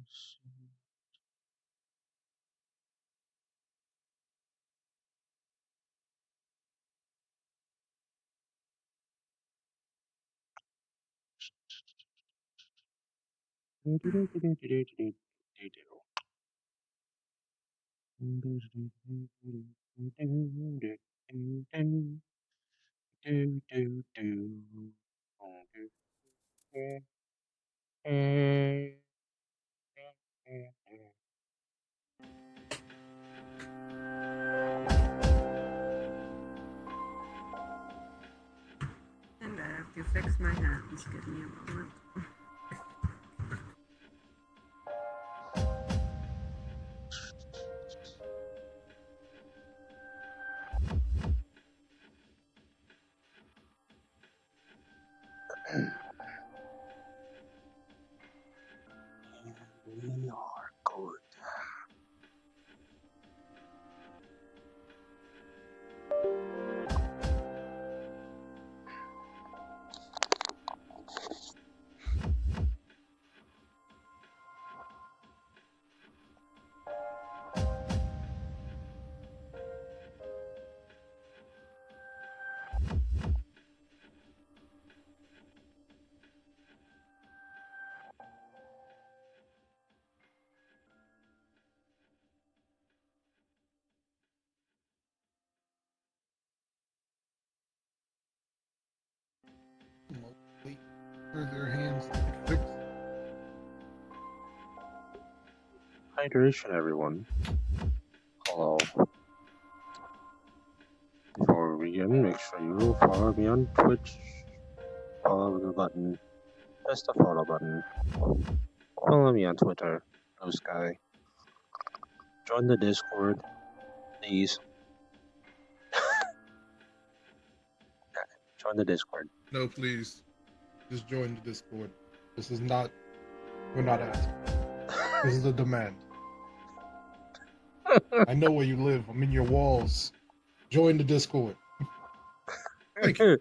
And I have to fix my hands. Give me a moment. We are good. Wait for their hands to get fixed. Hydration, everyone. Hello. Before we begin, make sure you follow me on Twitch. Follow the button. Press the follow button. Follow me on Twitter. No Sky. Join the Discord, please. Join the Discord. No, please. Just join the Discord. This is not. We're not asking. This is a demand. I know where you live. I'm in your walls. Join the Discord. Thank you.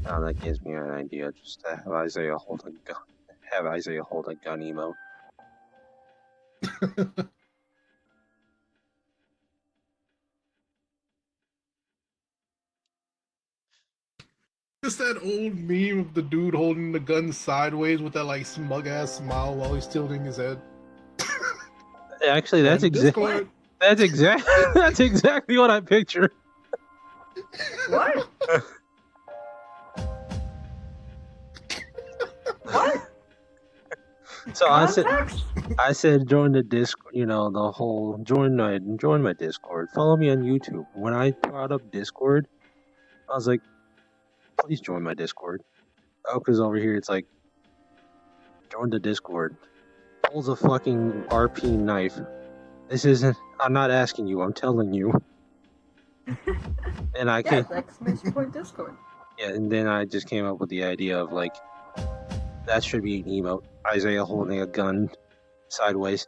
Now that gives me an idea just to have Isaiah hold a gun. Have Isaiah hold a gun emote. Just that old meme of the dude holding the gun sideways with that like smug ass smile while he's tilting his head. Actually, that's exactly that's exactly what I picture. What? What? So Context? I said join the Discord, you know, the whole join my Discord. Follow me on YouTube. When I brought up Discord, I was like, please join my Discord. Oh, because over here it's like, join the Discord. Pulls a fucking RP knife. This isn't, I'm not asking you, I'm telling you. And I can't. Yeah, exclamation point Discord. Yeah, and then I just came up with the idea of like, that should be an emote. Isaiah holding a gun sideways.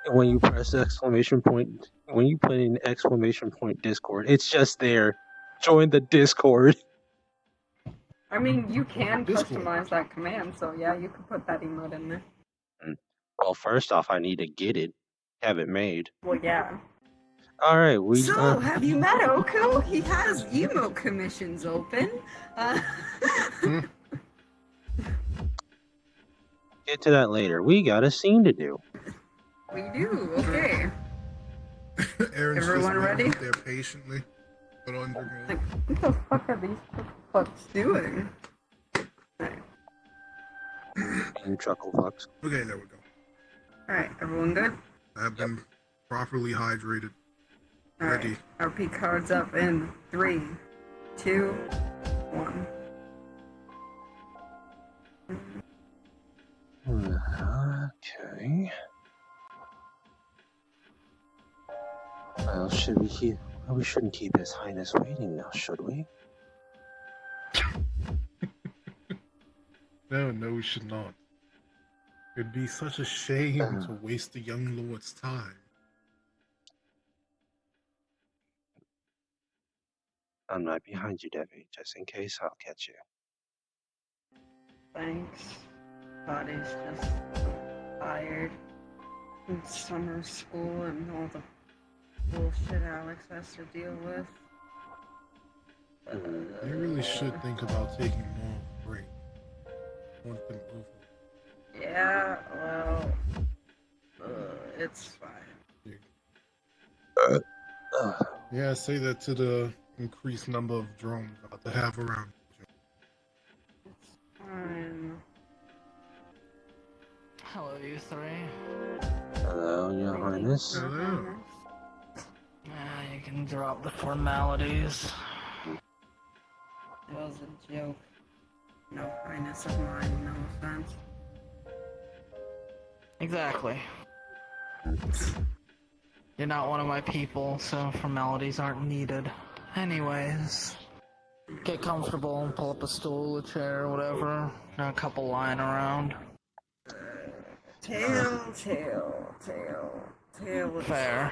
And when you press the exclamation point, when you put in exclamation point Discord, it's just there. Join the Discord. I mean, you can Discord. customize that command, so yeah, you can put that emote in there. Well, first off, I need to get it, have it made. Well, yeah. All right, we. So, have you met Oko? He has emote commissions open. Get to that later. We got a scene to do. We do. Okay. Aaron's Everyone just ready? waiting there patiently. But on Like, what the fuck are these fucks doing? Alright. You chuckle fucks. Okay, there we go. Alright, everyone good? I've been properly hydrated. Alright. Ready. RP cards up in 3, 2, 1. Okay. Well, we shouldn't keep His Highness waiting now, should we? No, we should not. It'd be such a shame to waste the young lord's time. I'm right behind you, Debbie. Just in case, I'll catch you. Thanks. Body's just tired. From summer school and all the bullshit Alex has to deal with. You really should think about taking more of a break. Want them over. Yeah, well, it's fine. Yeah, say that to the increased number of drones about to have around. It's fine. Hello, you three. Hello, Your Highness. Hello. You can drop the formalities. It was a joke. No highness of mine, no offense. Exactly. You're not one of my people, so formalities aren't needed. Anyways, get comfortable, pull up a stool, a chair, whatever. Got a couple lying around. Tail. Is Fair.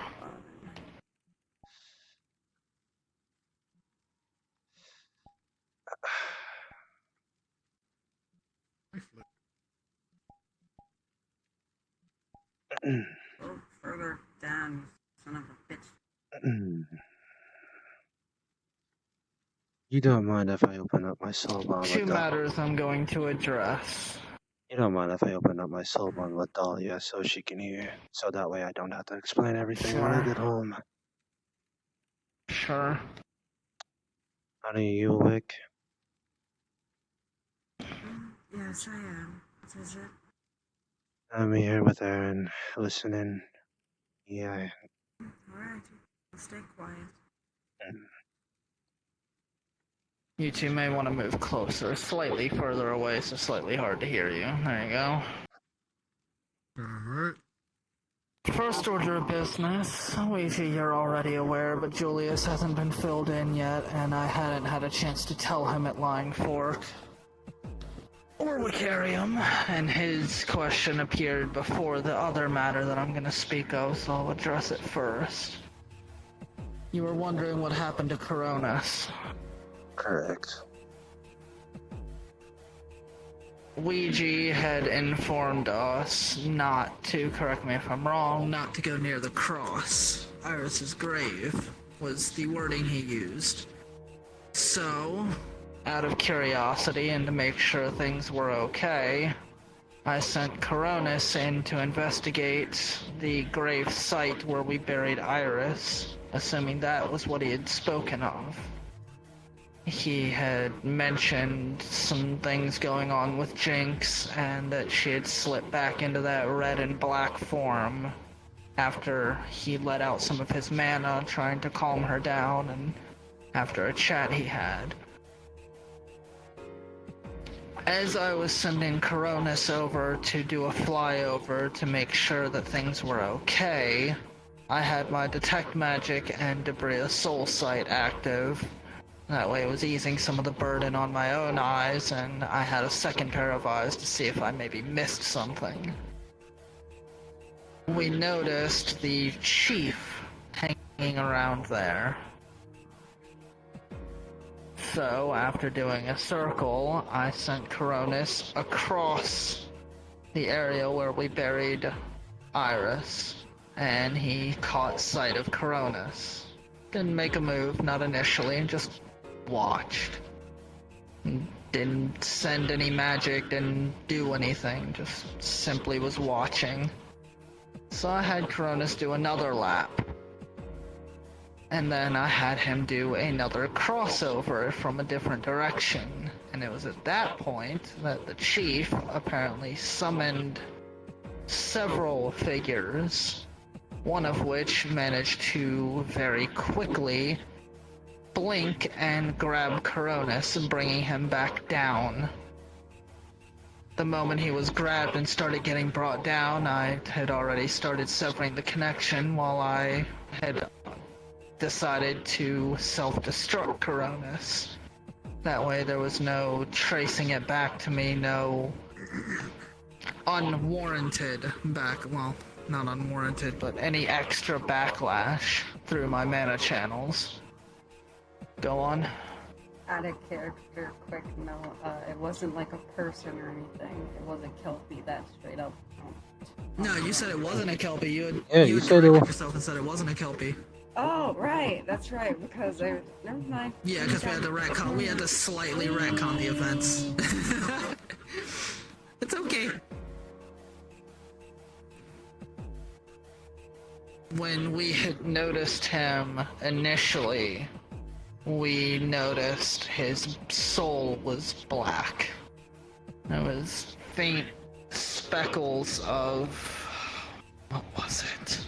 Go further down, son of a bitch. You don't mind if I open up my soul bond Two with matters I'm going to address. You don't mind if I open up my soul bond with Dahlia so she can hear, so that way I don't have to explain everything when I Sure. get home. Sure. Honey, are you awake? Yes, I am. What is it? I'm here with her and listening. Yeah. Alright, I'll stay quiet. You two may want to move closer, slightly further away, so slightly hard to hear you. There you go. Alright. First order of business. Ouija, you're already aware, but Julius hasn't been filled in yet, and I hadn't had a chance to tell him at Lying Fork. Or Vicarium, and his question appeared before the other matter that I'm going to speak of, so I'll address it first. You were wondering what happened to Coronis. Correct. Ouija had informed us not to, correct me if I'm wrong, not to go near the cross. Iris's grave was the wording he used. So, out of curiosity and to make sure things were okay, I sent Coronis in to investigate the grave site where we buried Iris, assuming that was what he had spoken of. He had mentioned some things going on with Jinx, and that she had slipped back into that red and black form after he let out some of his mana trying to calm her down, and after a chat he had. As I was sending Coronis over to do a flyover to make sure that things were okay, I had my Detect Magic and Debris Soul Sight active. That way it was easing some of the burden on my own eyes, and I had a second pair of eyes to see if I maybe missed something. We noticed the chief hanging around there. So, after doing a circle, I sent Coronis across the area where we buried Iris, and he caught sight of Coronis. Didn't make a move, not initially, just watched. Didn't send any magic, didn't do anything, just simply was watching. So I had Coronis do another lap. And then I had him do another crossover from a different direction. And it was at that point that the chief apparently summoned several figures, one of which managed to very quickly blink and grab Coronis, bringing him back down. The moment he was grabbed and started getting brought down, I had already started severing the connection while I had decided to self-destruct Coronis. That way there was no tracing it back to me, no unwarranted well, not unwarranted, but any extra backlash through my mana channels. Go on. Out of character, quick note. It wasn't like a person or anything. It was a Kelpie that straight up. No, you said it wasn't a Kelpie. You you had said it corrected was. yourself and said it wasn't a Kelpie. Oh, right. That's right. Because I. Never mind. Yeah, because we had to retcon. We had to slightly retcon the events. It's okay. When we had noticed him initially, we noticed his soul was black. There was faint speckles of... what was it?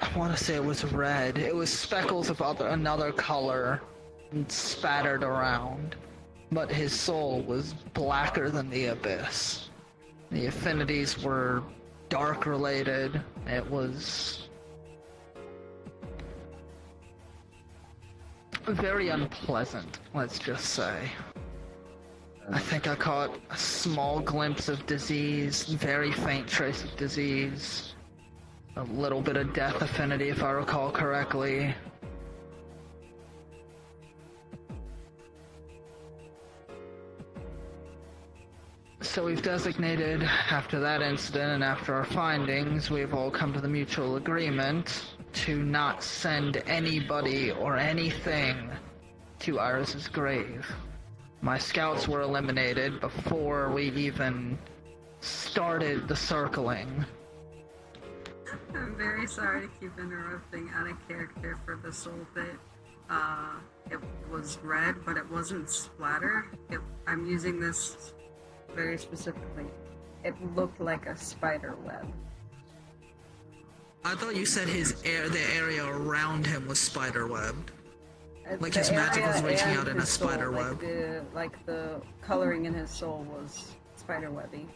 I want to say it was red. It was speckles of another color spattered around. But his soul was blacker than the abyss. The affinities were dark related. It was very unpleasant, let's just say. I think I caught a small glimpse of disease, very faint trace of disease, a little bit of death affinity if I recall correctly. So we've designated, after that incident and after our findings, we've all come to the mutual agreement to not send anybody or anything to Iris's grave. My scouts were eliminated before we even started the circling. I'm very sorry to keep interrupting. Out of character for the soul bit. It was red, but it wasn't splattered. I'm using this very specifically. It looked like a spider web. I thought you said the area around him was spider-webbed. Like The his magic was area reaching and out in a his soul, spider web. Like the coloring in his soul was spider webby.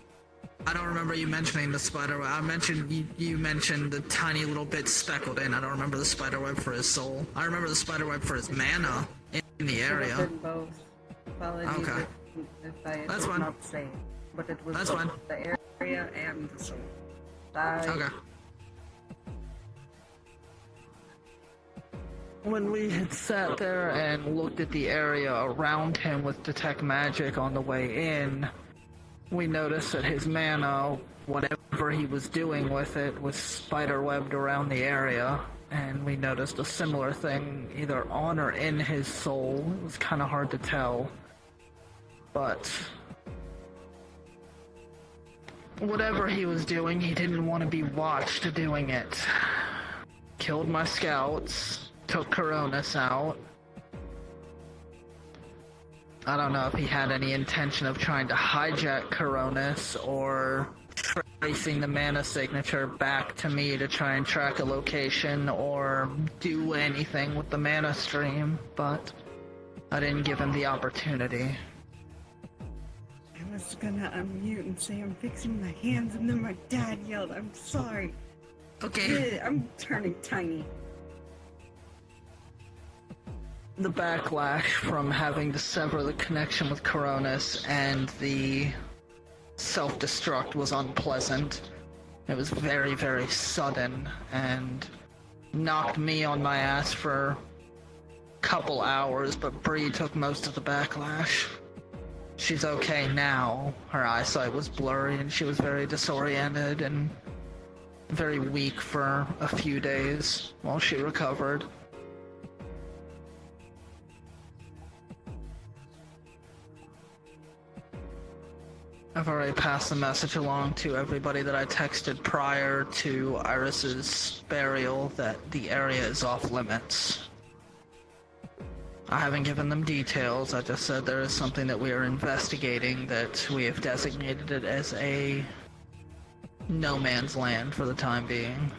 I don't remember you mentioning the spider web. I mentioned you mentioned the tiny little bit speckled in. I don't remember the spider web for his soul. I remember the spider web for his mana in the area. It was in both. Apologies Okay. if I That's did fine. not say it, but it was That's both fine. the area and the soul. Bye. Okay. When we had sat there and looked at the area around him with Detect Magic on the way in, we noticed that his mana, whatever he was doing with it, was spiderwebbed around the area. And we noticed a similar thing either on or in his soul. It was kind of hard to tell. But whatever he was doing, he didn't want to be watched doing it. Killed my scouts, took Coronis out. I don't know if he had any intention of trying to hijack Coronis or tracing the mana signature back to me to try and track a location or do anything with the mana stream, but I didn't give him the opportunity. I was gonna unmute and say I'm fixing my hands, and then my dad yelled, "I'm sorry." Okay. I'm turning tiny. The backlash from having to sever the connection with Coronis and the self-destruct was unpleasant. It was very, very sudden and knocked me on my ass for a couple hours, but Bree took most of the backlash. She's okay now. Her eyesight was blurry and she was very disoriented and very weak for a few days while she recovered. I've already passed the message along to everybody that I texted prior to Iris's burial that the area is off limits. I haven't given them details, I just said there is something that we are investigating that we have designated it as a no man's land for the time being.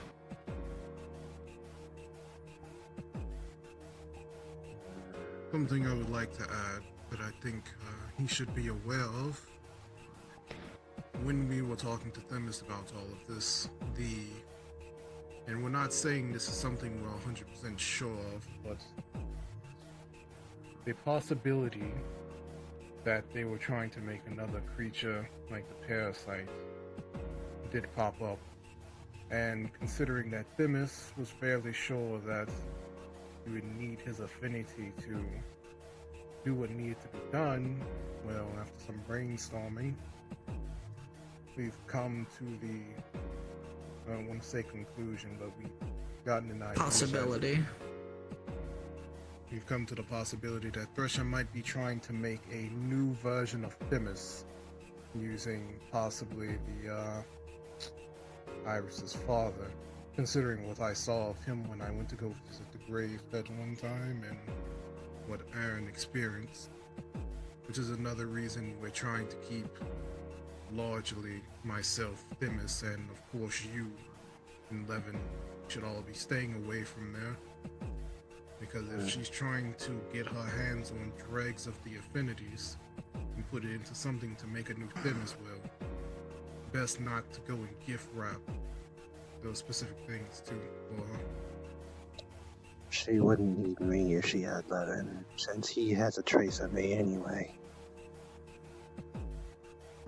Something I would like to add that I think he should be aware of. When we were talking to Themis about all of this, and we're not saying this is something we're 100% sure of, but the possibility that they were trying to make another creature like the parasite did pop up. And considering that Themis was fairly sure that you would need his affinity to do what needed to be done. Well, after some brainstorming, we've come to the, I don't want to say conclusion, but we've gotten an idea. Possibility. We've come to the possibility that Thresher might be trying to make a new version of Themis, using possibly the Iris's father, considering what I saw of him when I went to go visit the grave that one time and what Aaron experienced, which is another reason we're trying to keep largely myself, Themis, and of course you and Levin should all be staying away from there. Because if she's trying to get her hands on dregs of the affinities and put it into something to make a new Themis, well, best not to go and gift wrap those specific things to her. She wouldn't need me if she had Levin, since he has a trace of me anyway.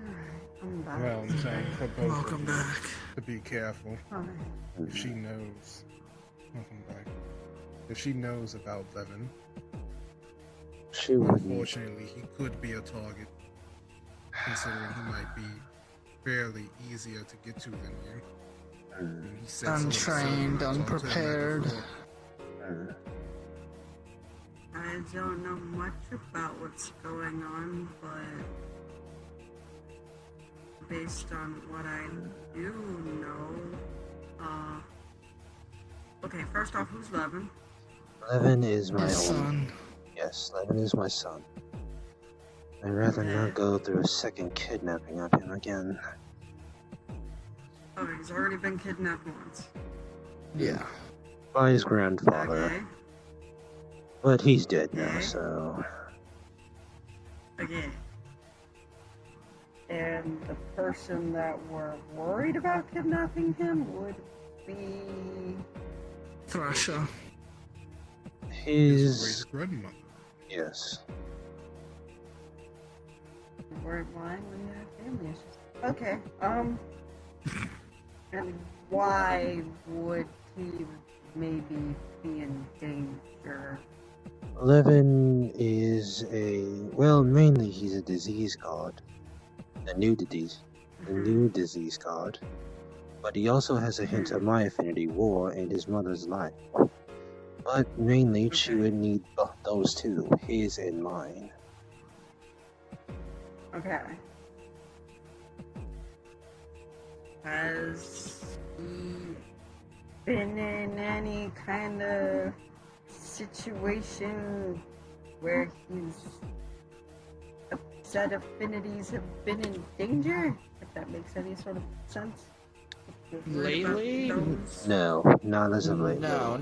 Alright, I'm back. Well, I'm saying for both Welcome of you back. to be careful. Alright. If she knows, welcome back. If she knows about Levin, She wouldn't. unfortunately, he could be a target, considering he might be fairly easier to get to than you. And he sets up Untrained, so- unprepared. I don't know much about what's going on, but based on what I do know, okay, first off, who's Levin? Levin is my His only. son. Yes, Levin is my son. I'd rather not go through a second kidnapping of him again. Oh, he's already been kidnapped once. Yeah. By his grandfather. Okay. But he's dead now, Okay. so. Okay. And the person that we're worried about kidnapping him would be... Thrasher. His His. great grandmother. Yes. You weren't lying when you had family issues. Okay, and why would he maybe be in danger? Levin is a. Well, mainly he's a disease god. A new disease. A new disease god. But he also has a hint of my affinity war and his mother's life. But mainly she would need those two, his and mine. Okay. Has he been in any kind of situation where his set affinities have been in danger? If that makes any sort of sense. If you're worried about Lately? those. No, not as of late. No,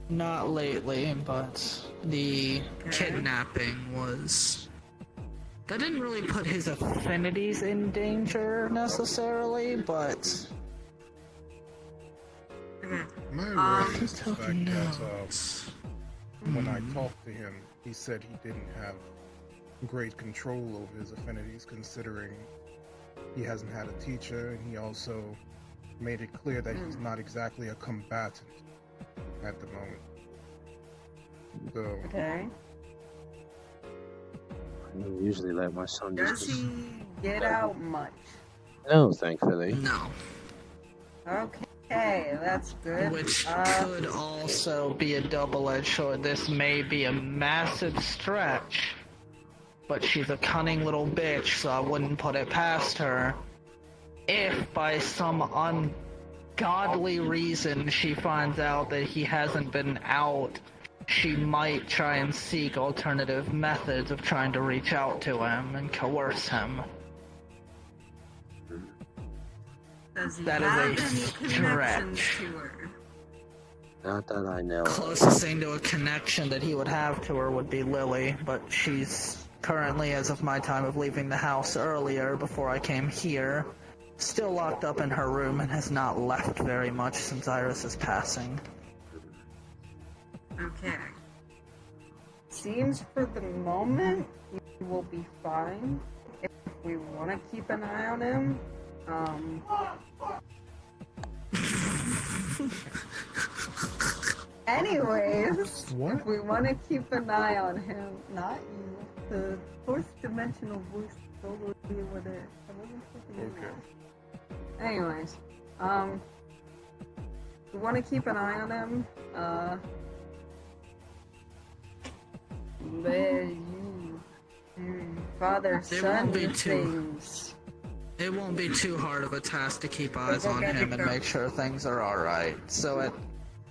not lately, but the Okay. kidnapping was... That didn't really put his affinities in danger, necessarily, but... Okay. My aware Um, is the fact Talking that notes. when I talked to him, he said he didn't have great control over his affinities, considering he hasn't had a teacher, and he also made it clear that he's not exactly a combatant at the moment. So, Okay. I usually let my son Does just. he get out much? No, thankfully. No. Okay, that's good. Which could also be a double-edged sword. This may be a massive stretch, but she's a cunning little bitch, so I wouldn't put it past her. If by some ungodly reason she finds out that he hasn't been out, she might try and seek alternative methods of trying to reach out to him and coerce him. Does he That is have a any connections stretch. to her? Not that I know. of. Closest thing to a connection that he would have to her would be Lily, but she's currently, as of my time of leaving the house earlier before I came here, still locked up in her room and has not left very much since Iris's passing. Okay. Seems for the moment he will be fine. If we want to keep an eye on him, Anyways, What? if we want to keep an eye on him, not you, the fourth dimensional voice totally over there. I wasn't thinking of Okay. that. Anyways, we want to keep an eye on him. Father, It son, won't be these too- things. It won't be too hard of a task to keep eyes on him and make sure things are alright. So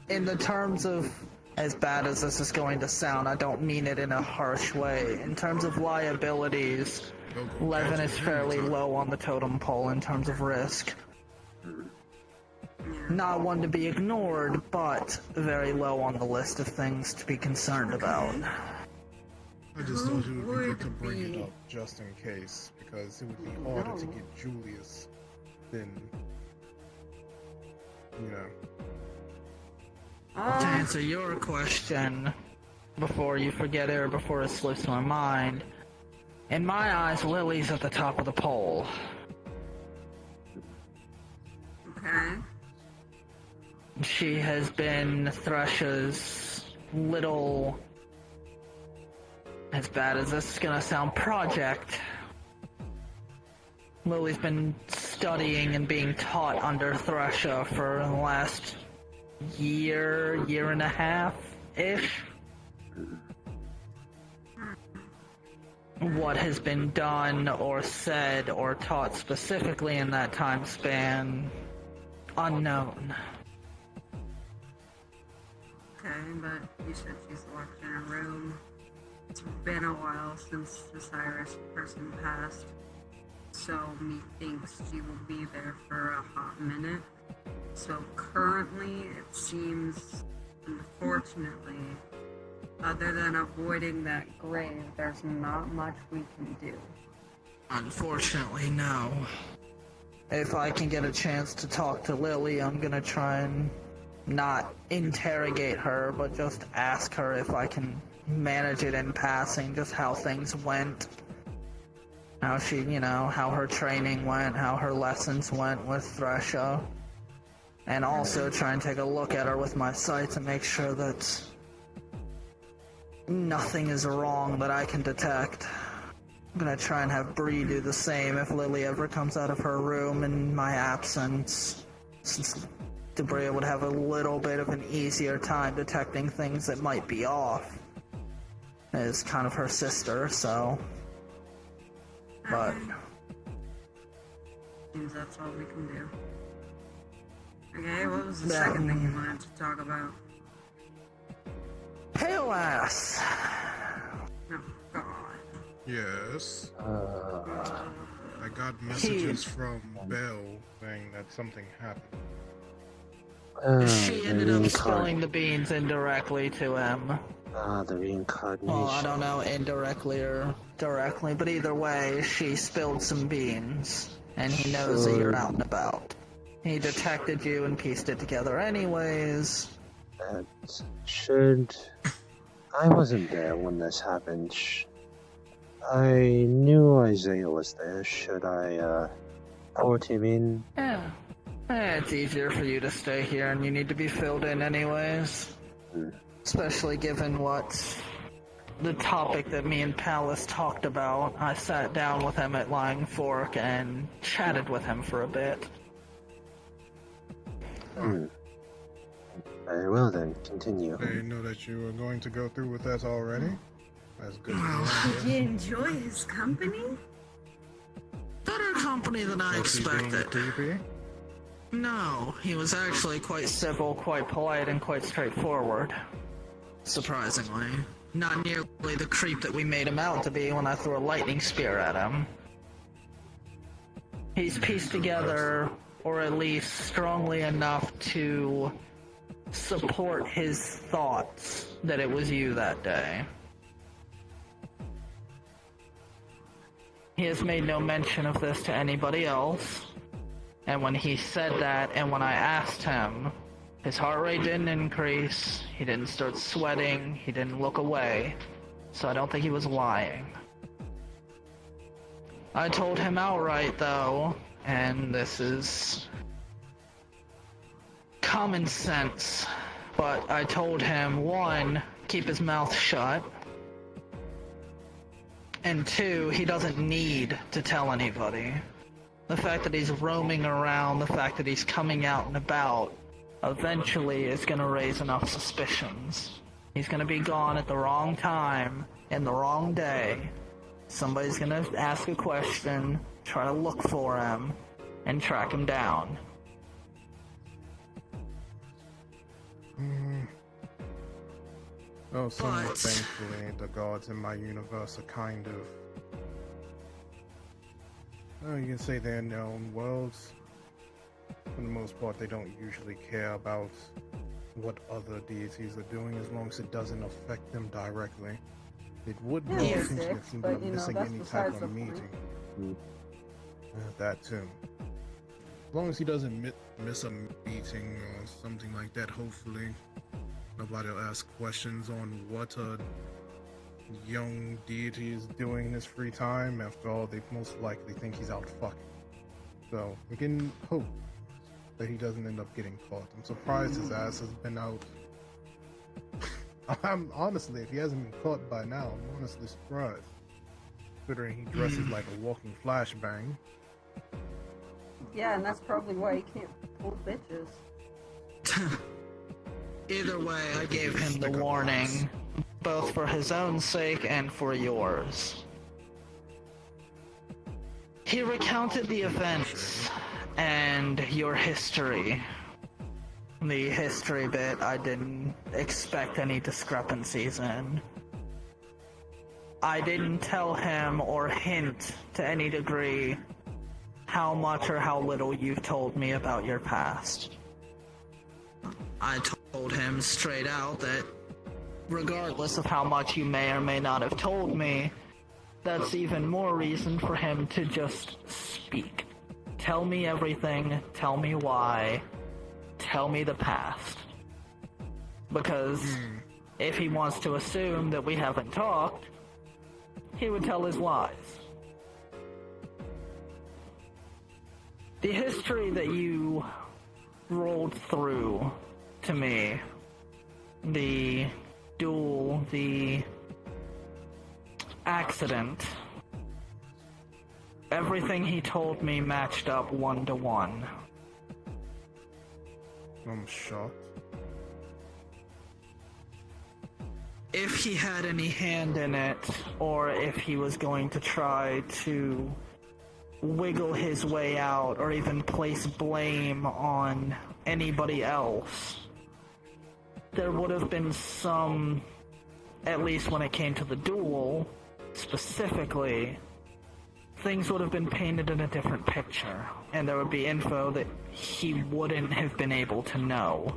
in the terms of, as bad as this is going to sound, I don't mean it in a harsh way. In terms of liabilities, Levin is fairly low on the totem pole in terms of risk. Not one to be ignored, but very low on the list of things to be concerned about. I just thought it would be good to Would bring it be- up just in case, because it would be harder to get Julius than, you know. To answer your question, before you forget it or before it slips my mind, in my eyes, Lily's at the top of the pole. Okay. She has been Thresh's little, as bad as this is gonna sound, project. Lily's been studying and being taught under Thresha for the last year and a half-ish. What has been done or said or taught specifically in that time span, unknown. Okay, but you said she's locked in a room. It's been a while since the Cyrus person passed, so methinks she will be there for a hot minute. So currently, it seems, unfortunately, other than avoiding that grave, there's not much we can do. Unfortunately, no. If I can get a chance to talk to Lily, I'm gonna try and not interrogate her, but just ask her if I can manage it in passing, just how things went. How she, how her training went, how her lessons went with Thresha. And also try and take a look at her with my sights and make sure that nothing is wrong that I can detect. I'm gonna try and have Bree do the same if Lily ever comes out of her room in my absence, since Debria would have a little bit of an easier time detecting things that might be off. As kind of her sister, so. But Seems that's all we can do. Okay, what was the Yeah. second thing you wanted to talk about? Pale Ass! Oh, God. Yes, Uh, I got messages from Belle saying that something happened. She the ended up reincarn- spilling the beans indirectly to him. the reincarnation. Well, I don't know, indirectly or directly, but either way, she spilled some beans, and he knows that you're out and about. He detected you and pieced it together anyways. That should. I wasn't there when this happened. I knew Isaiah was there. Should I port him in? Yeah. It's easier for you to stay here, and you need to be filled in anyways. Especially given what the topic that me and Palace talked about. I sat down with him at Lying Fork and chatted with him for a bit. Very well then, continue. I didn't know that you were going to go through with that already. That's good. Did you enjoy his company? Better company than I Was he being expected. creepy? No, he was actually quite civil, quite polite, and quite straightforward. Surprisingly. Not nearly the creep that we made him out to be when I threw a lightning spear at him. He's pieced together, or at least strongly enough to support his thoughts that it was you that day. He has made no mention of this to anybody else. And when he said that, and when I asked him, his heart rate didn't increase, he didn't start sweating, he didn't look away, so I don't think he was lying. I told him outright, though, and this is common sense, but I told him, one, keep his mouth shut, and two, he doesn't need to tell anybody. The fact that he's roaming around, the fact that he's coming out and about, eventually is going to raise enough suspicions. He's going to be gone at the wrong time, in the wrong day. Somebody's going to ask a question, try to look for him, and track him down. Oh, somewhat But- thankfully, the gods in my universe are kind of... Well, you can say they're in their own worlds. For the most part, they don't usually care about what other deities are doing as long as it doesn't affect them directly. It would Yeah, be they're since dicks, they're but, you know, missing that's any besides type the of point. meeting. Mm. That too. As long as he doesn't miss a meeting or something like that, hopefully nobody will ask questions on what a young deity is doing in his free time. After all, they most likely think he's out fucking. So we can hope that he doesn't end up getting caught. I'm surprised his ass has been out. I'm honestly, if he hasn't been caught by now, I'm honestly surprised. Considering he dresses like a walking flashbang. Yeah, and that's probably why he can't pull bitches. Either way, I gave him the warning, both for his own sake and for yours. He recounted the events and your history. The history bit I didn't expect any discrepancies in. I didn't tell him or hint to any degree how much or how little you've told me about your past. I told him straight out that regardless of how much you may or may not have told me, that's even more reason for him to just speak. Tell me everything, tell me why, tell me the past. Because if he wants to assume that we haven't talked, he would tell his lies. The history that you rolled through to me, the duel, the accident, everything he told me matched up 1-to-1. I'm shocked. If he had any hand in it, or if he was going to try to wiggle his way out, or even place blame on anybody else, there would have been some, at least when it came to the duel, specifically, things would have been painted in a different picture, and there would be info that he wouldn't have been able to know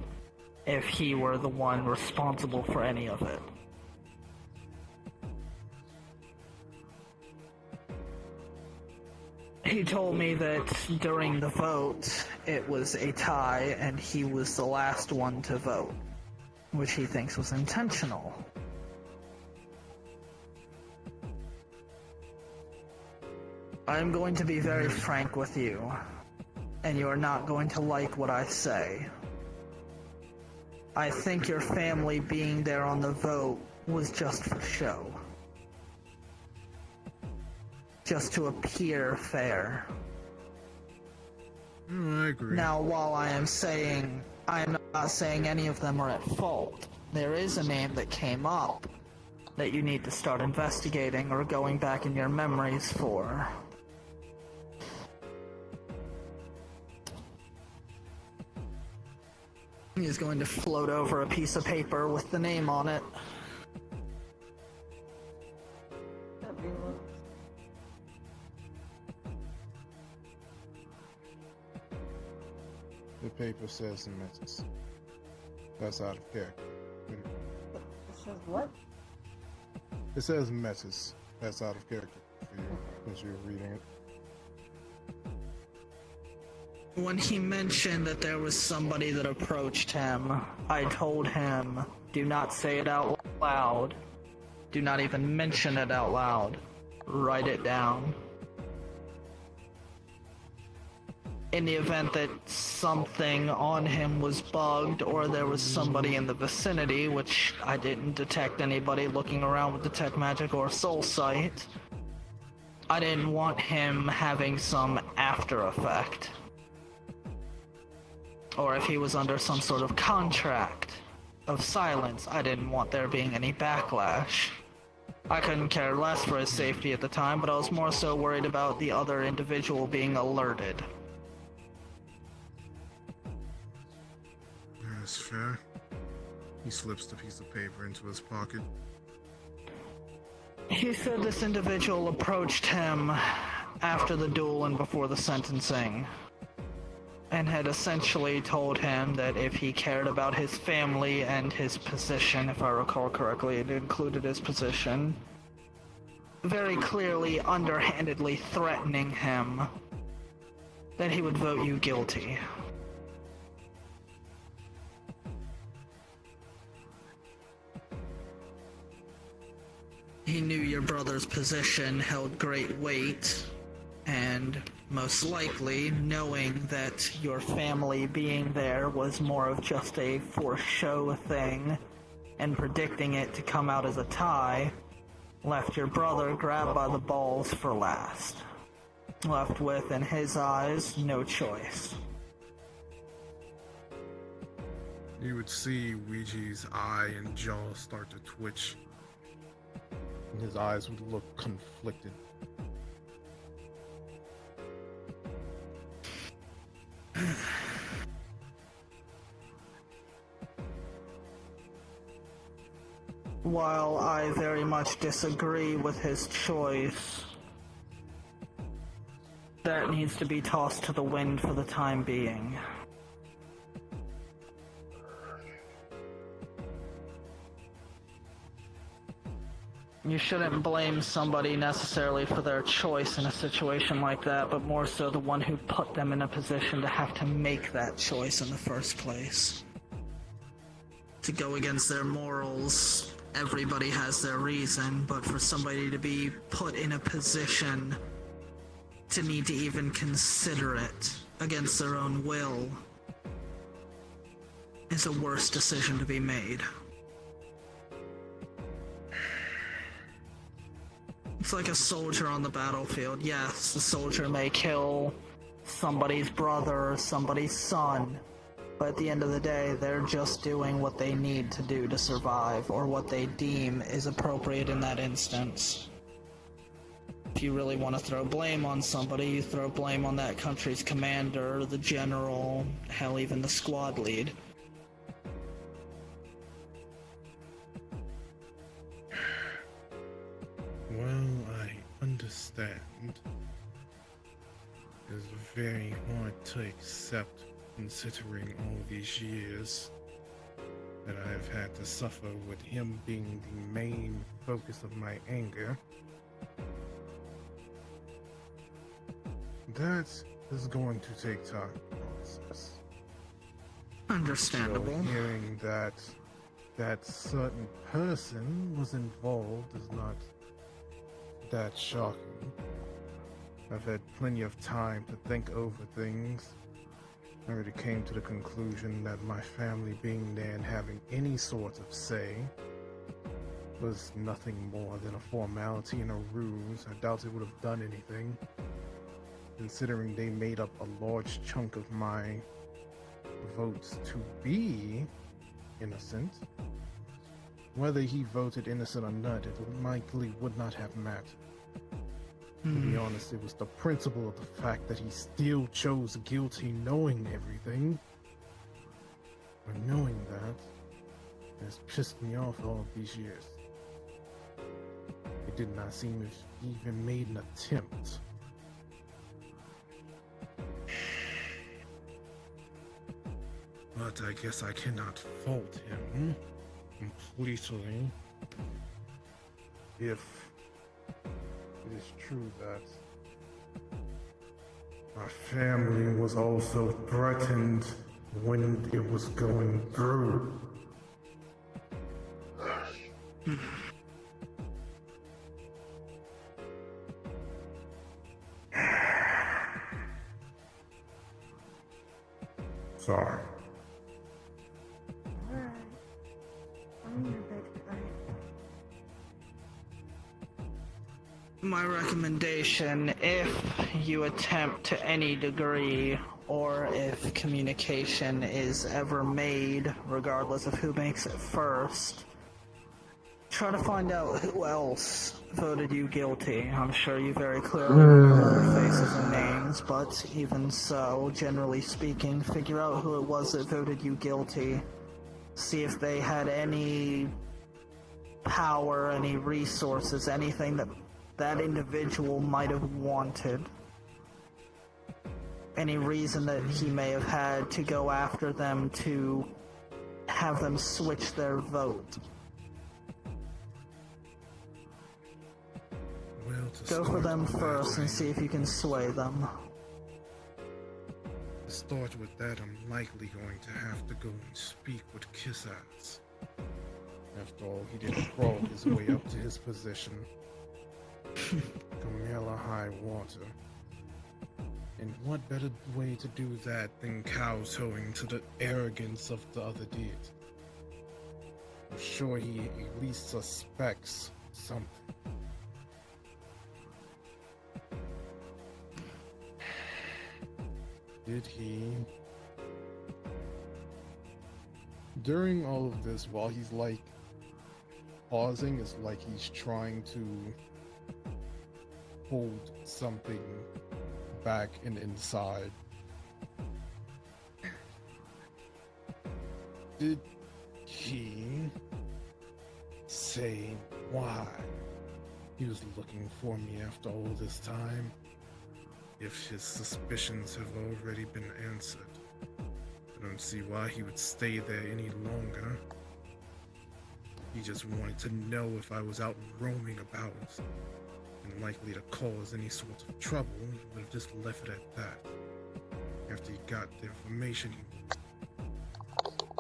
if he were the one responsible for any of it. He told me that during the vote, it was a tie and he was the last one to vote, which he thinks was intentional. I'm going to be very frank with you, and you are not going to like what I say. I think your family being there on the vote was just for show. Just to appear fair. I agree. Now, while I am not saying any of them are at fault, there is a name that came up that you need to start investigating or going back in your memories for. He's going to float over a piece of paper with the name on it. That'd be low. The paper says Metis. That's out of character. It says what? It says Metis. That's out of character for you, because you're reading it. When he mentioned that there was somebody that approached him, I told him, do not say it out loud. Do not even mention it out loud. Write it down. in the event that something on him was bugged or there was somebody in the vicinity, which I didn't detect anybody looking around with detect magic or soul sight, I didn't want him having some after effect. Or if he was under some sort of contract of silence, I didn't want there being any backlash. I couldn't care less for his safety at the time, but I was more so worried about the other individual being alerted. That's fair. He slips the piece of paper into his pocket. He said this individual approached him after the duel and before the sentencing, and had essentially told him that if he cared about his family and his position, if I recall correctly, it included his position, very clearly, underhandedly threatening him, that he would vote you guilty. He knew your brother's position held great weight, and most likely, knowing that your family being there was more of just a for show thing, and predicting it to come out as a tie, left your brother grabbed by the balls for last. Left with, in his eyes, no choice. You would see Ouija's eye and jaw start to twitch. And his eyes would look conflicted. While I very much disagree with his choice, that needs to be tossed to the wind for the time being. You shouldn't blame somebody necessarily for their choice in a situation like that, but more so the one who put them in a position to have to make that choice in the first place. To go against their morals, everybody has their reason, but for somebody to be put in a position to need to even consider it against their own will is a worse decision to be made. It's like a soldier on the battlefield. Yes, the soldier may kill somebody's brother or somebody's son, but at the end of the day, they're just doing what they need to do to survive, or what they deem is appropriate in that instance. If you really want to throw blame on somebody, you throw blame on that country's commander, the general, hell, even the squad lead. Well, I understand. It's very hard to accept, considering all these years that I have had to suffer with him being the main focus of my anger. That is going to take time to process. Understandable. So hearing that certain person was involved is not that shocking. I've had plenty of time to think over things. I already came to the conclusion that my family being there and having any sort of say was nothing more than a formality and a ruse. I doubt it would have done anything, considering they made up a large chunk of my votes to be innocent. Whether he voted innocent or not, it likely would not have mattered. To be honest, it was the principle of the fact that he still chose guilty knowing everything. But knowing that has pissed me off all of these years. It did not seem as if he even made an attempt. But I guess I cannot fault him completely. If it is true that my family was also threatened when it was going through. Sorry. Alright. I'm your big guy. My recommendation, if you attempt to any degree, or if communication is ever made, regardless of who makes it first, try to find out who else voted you guilty. I'm sure you very clearly remember their faces and names, but even so, generally speaking, figure out who it was that voted you guilty. See if they had any power, any resources, anything that individual might have wanted. Any reason that he may have had to go after them to have them switch their vote. Well, Go for them first and see if you can sway them. To start with that, I'm likely going to have to go and speak with Kiss Ass. After all, he didn't crawl his way up to his position. Camilla High Water. And what better way to do that than kowtowing to the arrogance of the other deity? I'm sure he at least suspects something. Did he? During all of this, while he's like pausing, it's like he's trying to hold something back and inside. Did he say why he was looking for me after all this time? If his suspicions have already been answered, I don't see why he would stay there any longer. He just wanted to know if I was out roaming about and likely to cause any sort of trouble. He would have just left it at that. After he got the information he wanted.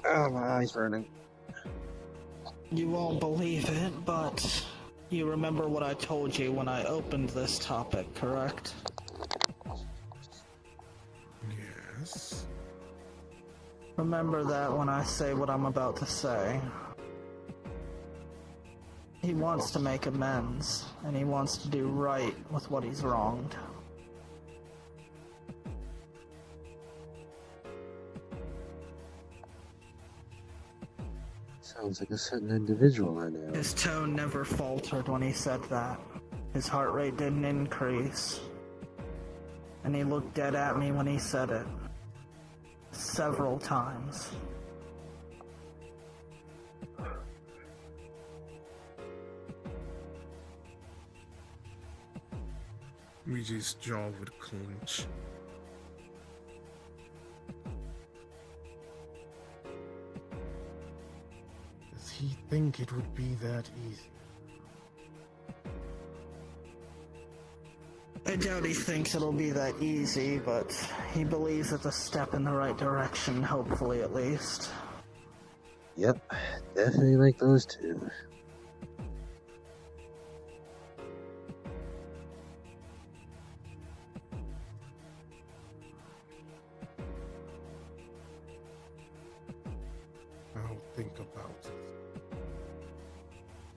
Oh, my eye's burning. You won't believe it, but you remember what I told you when I opened this topic, correct? Yes. Remember that when I say what I'm about to say. He wants to make amends, and he wants to do right with what he's wronged. Sounds like a certain individual I know. His tone never faltered when he said that. His heart rate didn't increase. And he looked dead at me when he said it. Several times. Luigi's jaw would clench. Does he think it would be that easy? I doubt he thinks it'll be that easy, but he believes it's a step in the right direction, hopefully at least. Yep, definitely like those two. I'll think about it.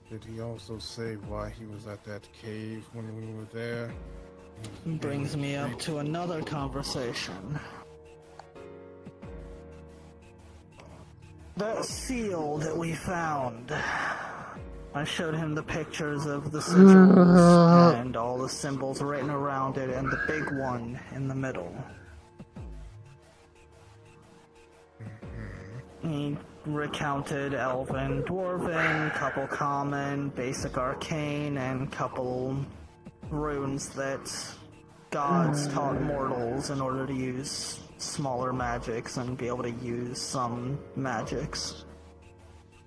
Did he also say why he was at that cave when we were there? Brings me up to another conversation. That seal that we found. I showed him the pictures of the sigils and all the symbols written around it and the big one in the middle. He recounted Elven, Dwarven, couple Common, Basic Arcane, and couple runes that gods taught mortals in order to use smaller magics and be able to use some magics.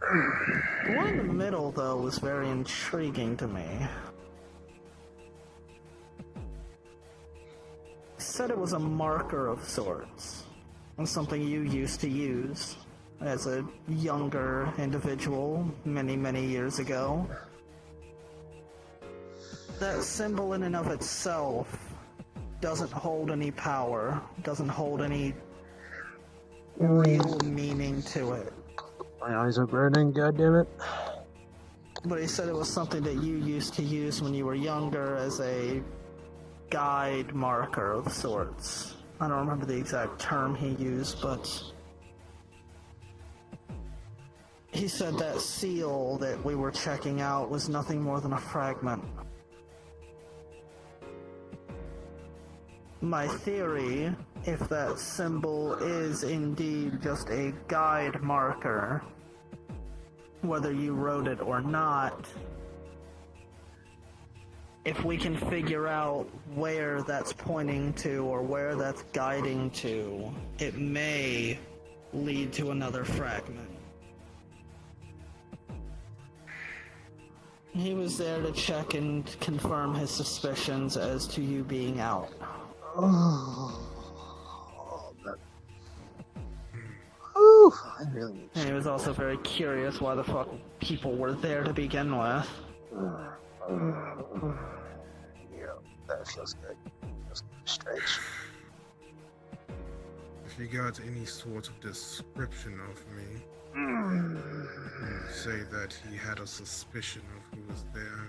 The one in the middle, though, was very intriguing to me. He said it was a marker of sorts, and something you used to use as a younger individual many, many years ago. That symbol in and of itself doesn't hold any power, doesn't hold any real meaning to it. My eyes are burning, goddammit. But he said it was something that you used to use when you were younger as a guide marker of sorts. I don't remember the exact term he used, but he said that seal that we were checking out was nothing more than a fragment. My theory, if that symbol is indeed just a guide marker, whether you wrote it or not, if we can figure out where that's pointing to or where that's guiding to, it may lead to another fragment. He was there to check and confirm his suspicions as to you being out. I really need And he was also very curious why the fuck people were there to begin with. Yeah, that feels good. Feels strange. If you got any sort of description of me, say that he had a suspicion of who was there.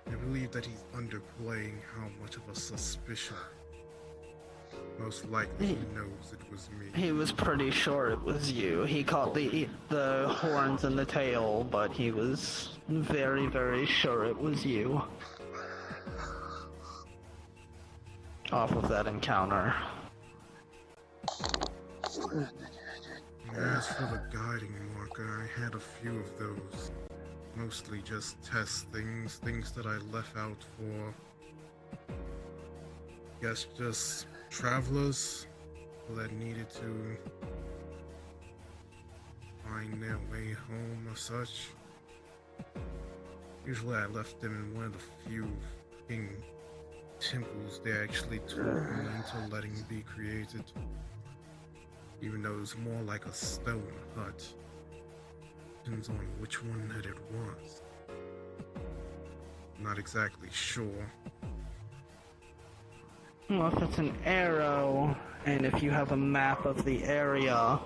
I believe that he's underplaying how much of a suspicion. Most likely he knows it was me. He was pretty sure it was you. He caught the horns and the tail, but he was very, very sure it was you. Off of that encounter. As for the guiding marker, I had a few of those. Mostly just test things that I left out for, guess, just travelers that needed to find their way home or such. Usually I left them in one of the few king temples they actually took me into letting be created. Even though it was more like a stone hut. Depends on which one that it was. Not exactly sure. Well, if it's an arrow, and if you have a map of the area,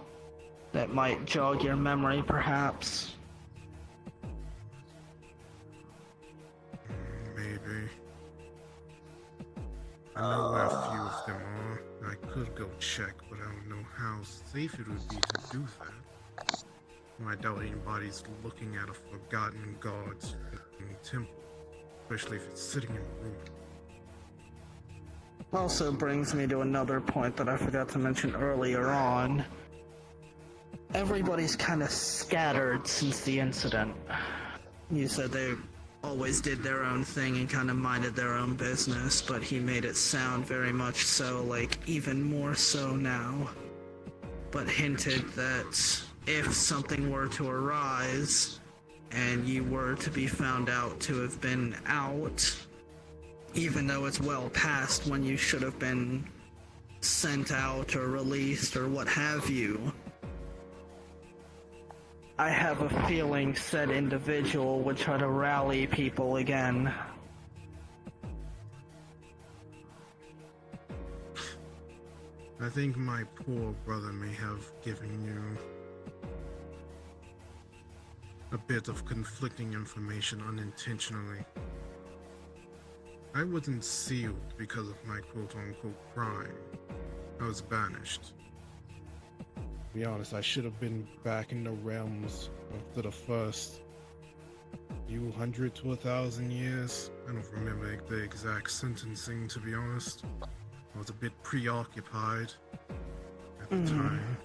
that might jog your memory, perhaps. Maybe. I know where a few of them are. I could go check, but I don't know how safe it would be to do that. I doubt anybody's looking at a forgotten god's temple, especially if it's sitting in a ruin. Also brings me to another point that I forgot to mention earlier on. Everybody's kind of scattered since the incident. You said they always did their own thing and kind of minded their own business, but he made it sound very much so, like even more so now. But hinted that if something were to arise and you were to be found out to have been out, even though it's well past when you should have been sent out or released or what have you, I have a feeling said individual would try to rally people again. I think my poor brother may have given you a bit of conflicting information unintentionally. I wasn't sealed because of my quote-unquote crime. I was banished. To be honest, I should have been back in the realms after the first few 100 to 1,000 years. I don't remember the exact sentencing, to be honest. I was a bit preoccupied at the time.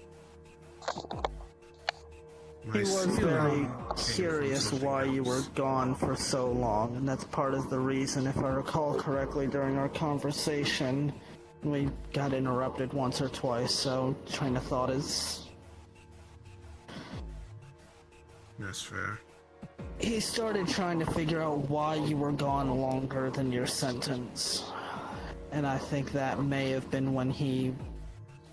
He was very came curious from why something you were else. gone for so long, and that's part of the reason, if I recall correctly, during our conversation, we got interrupted once or twice, so train of thought is... That's fair. He started trying to figure out why you were gone longer than your sentence. And I think that may have been when he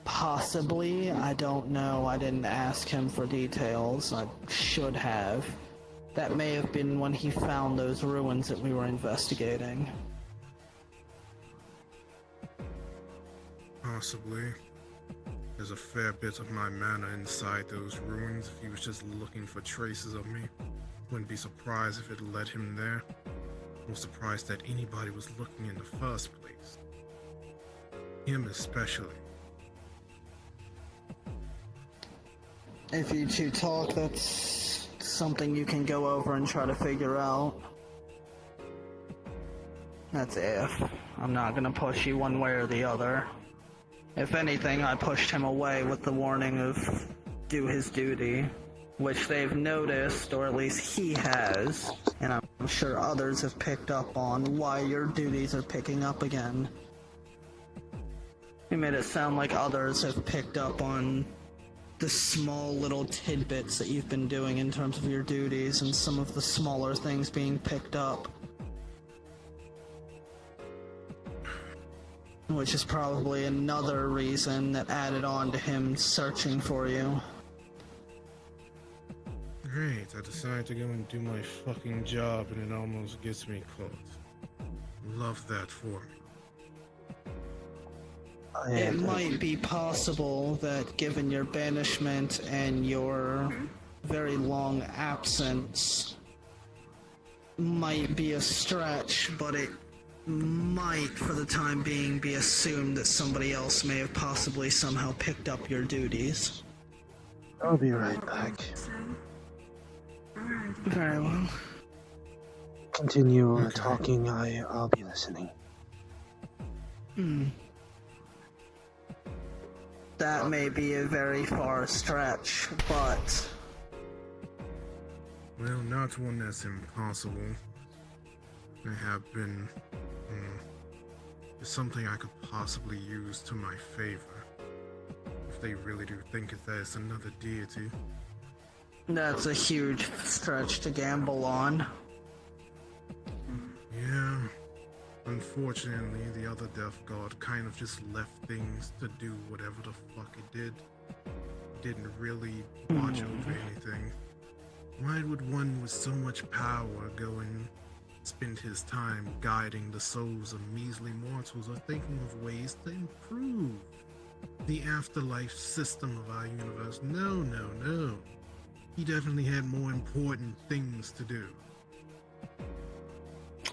possibly, I don't know, I didn't ask him for details, I should have. That may have been when he found those ruins that we were investigating. Possibly. There's a fair bit of my mana inside those ruins. If he was just looking for traces of me, wouldn't be surprised if it led him there. I'm surprised that anybody was looking in the first place. Him especially. If you two talk, that's something you can go over and try to figure out. That's if. I'm not gonna push you one way or the other. If anything, I pushed him away with the warning of do his duty, which they've noticed, or at least he has, and I'm sure others have picked up on why your duties are picking up again. You made it sound like others have picked up on the small little tidbits that you've been doing in terms of your duties and some of the smaller things being picked up. Which is probably another reason that added on to him searching for you. Great, I decided to go and do my fucking job and it almost gets me caught. Love that for me. It might be possible that given your banishment and your very long absence might be a stretch, but it might, for the time being, be assumed that somebody else may have possibly somehow picked up your duties. I'll be right back. Alright. Very well. Continue Okay. talking. I'll be listening. That may be a very far stretch, but Well, not one that's impossible. They have been... it's something I could possibly use to my favor. If they really do think that there's another deity. that's a huge stretch to gamble on. Yeah. Unfortunately, the other death god kind of just left things to do whatever the fuck it did. Didn't really watch over anything. Why would one with so much power go and spend his time guiding the souls of measly mortals or thinking of ways to improve the afterlife system of our universe? No. He definitely had more important things to do.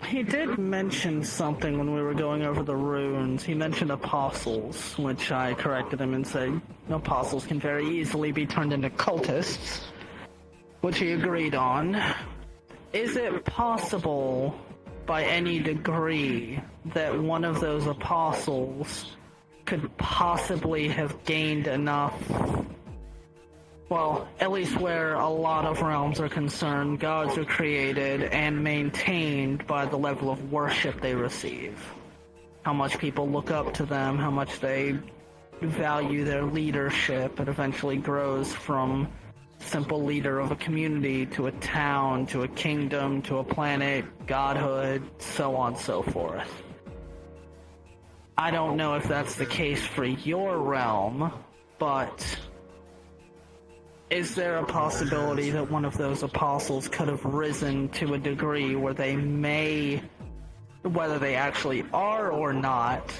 He did mention something when we were going over the runes. He mentioned apostles, which I corrected him and said apostles can very easily be turned into cultists, which he agreed on. Is it possible, by any degree, that one of those apostles could possibly have gained enough, well, at least where a lot of realms are concerned, gods are created and maintained by the level of worship they receive. How much people look up to them, how much they value their leadership. It eventually grows from simple leader of a community to a town, to a kingdom, to a planet, godhood, so on and so forth. I don't know if that's the case for your realm, but is there a possibility that one of those apostles could have risen to a degree where they may, whether they actually are or not,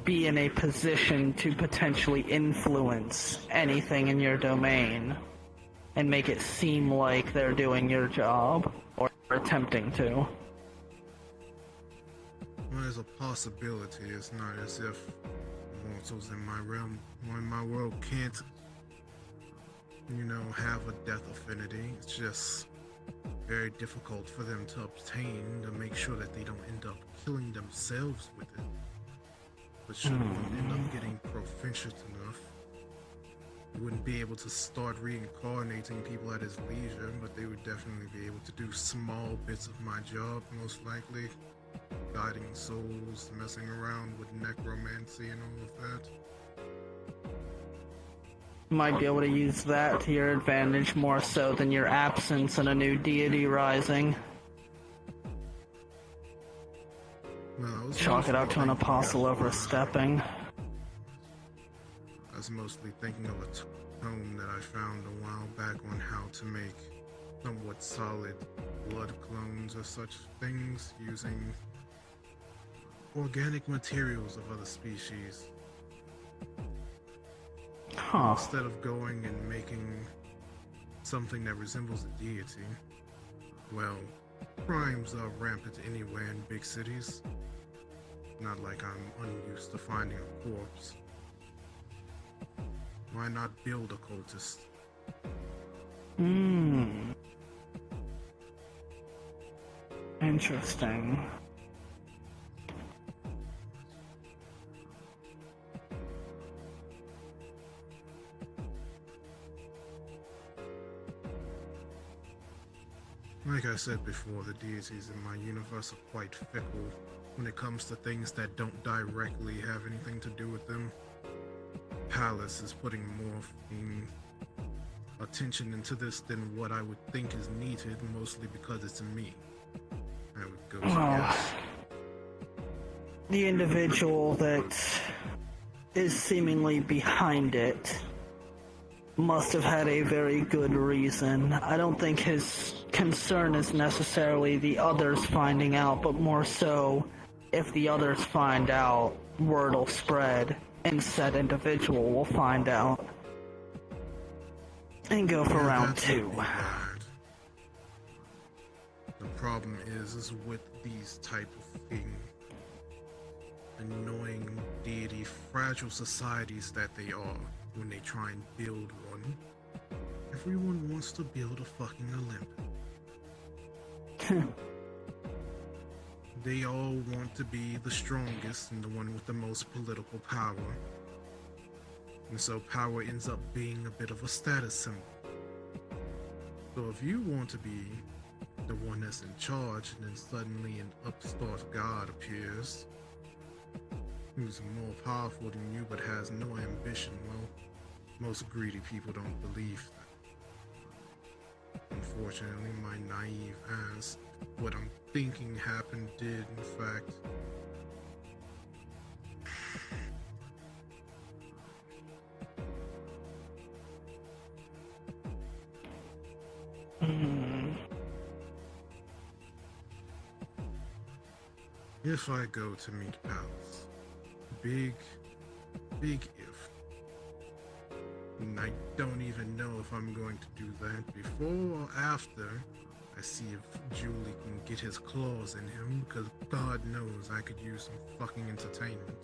be in a position to potentially influence anything in your domain and make it seem like they're doing your job or attempting to? Well, there's a possibility. It's not as if mortals in my realm or in my world can't, have a death affinity. It's just very difficult for them to obtain to make sure that they don't end up killing themselves with it. But should one end up getting proficient enough, he wouldn't be able to start reincarnating people at his leisure, but they would definitely be able to do small bits of my job, most likely. Guiding souls, messing around with necromancy and all of that. Might be able to use that to your advantage more so than your absence and a new deity rising. Well, I was Chalk it mostly up to an thinking apostle of, overstepping. I was mostly thinking of a tome that I found a while back on how to make somewhat solid blood clones or such things using organic materials of other species. Huh. Instead of going and making something that resembles a deity, well, crimes are rampant anywhere in big cities. Not like I'm unused to finding a corpse. Why not build a cultist? Hmm. Interesting. Like I said before, the deities in my universe are quite fickle when it comes to things that don't directly have anything to do with them. Palace is putting more attention into this than what I would think is needed, mostly because it's me. I would go to guess. The individual that is seemingly behind it must have had a very good reason. I don't think his concern is necessarily the others finding out, but more so if the others find out, word will spread, and said individual will find out. And go for round That two. would be bad. The problem is with these type of annoying deity fragile societies that they are when they try and build one. Everyone wants to build a fucking Olympic. They all want to be the strongest and the one with the most political power. And so power ends up being a bit of a status symbol. So if you want to be the one that's in charge and then suddenly an upstart god appears who's more powerful than you but has no ambition, well, most greedy people don't believe that. Unfortunately, my naive ass, what I'm thinking happened did, in fact, if I go to meet Palace, big if. And I don't even know if I'm going to do that before or after I see if Julie can get his claws in him, because God knows I could use some fucking entertainment.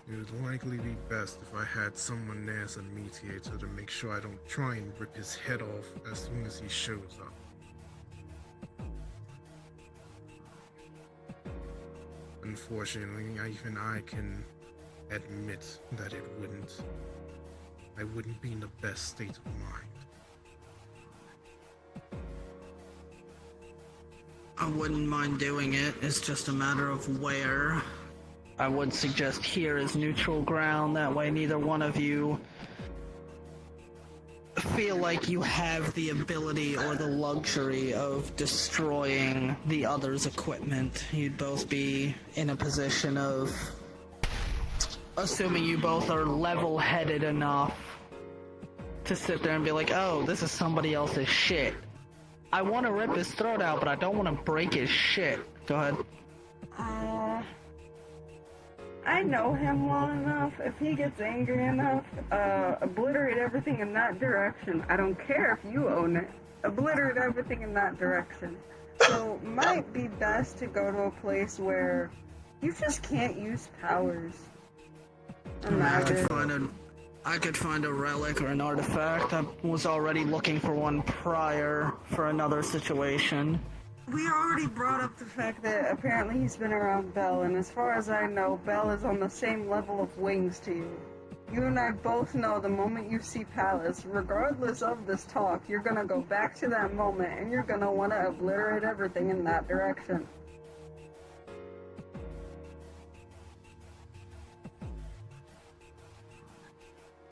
It would likely be best if I had someone there as a mediator to make sure I don't try and rip his head off as soon as he shows up. Unfortunately, even I can admit that I wouldn't be in the best state of mind. I wouldn't mind doing it, it's just a matter of where. I would suggest here is neutral ground, that way neither one of you feel like you have the ability or the luxury of destroying the other's equipment. You'd both be in a position of, assuming you both are level-headed enough to sit there and be like, oh, this is somebody else's shit. I want to rip his throat out, but I don't want to break his shit. Go ahead. I know him well enough. If he gets angry enough, obliterate everything in that direction. I don't care if you own it. Obliterate everything in that direction. So, might be best to go to a place where you just can't use powers. I could find a relic or an artifact. I was already looking for one prior for another situation. We already brought up the fact that apparently he's been around Belle, and as far as I know, Belle is on the same level of wings to you. You and I both know the moment you see Palace, regardless of this talk, you're gonna go back to that moment, and you're gonna want to obliterate everything in that direction.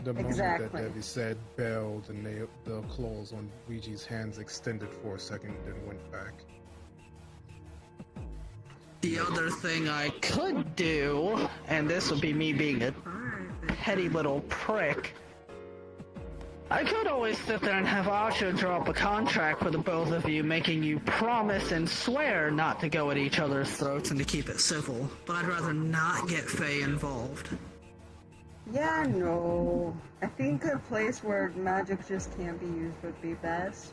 The moment Exactly. that Debbie said Belle, the claws on Ouija's hands extended for a second, then went back. The other thing I could do, and this would be me being a petty little prick, I could always sit there and have Asha draw up a contract for the both of you, making you promise and swear not to go at each other's throats and to keep it civil, but I'd rather not get Faye involved. Yeah, no. I think a place where magic just can't be used would be best.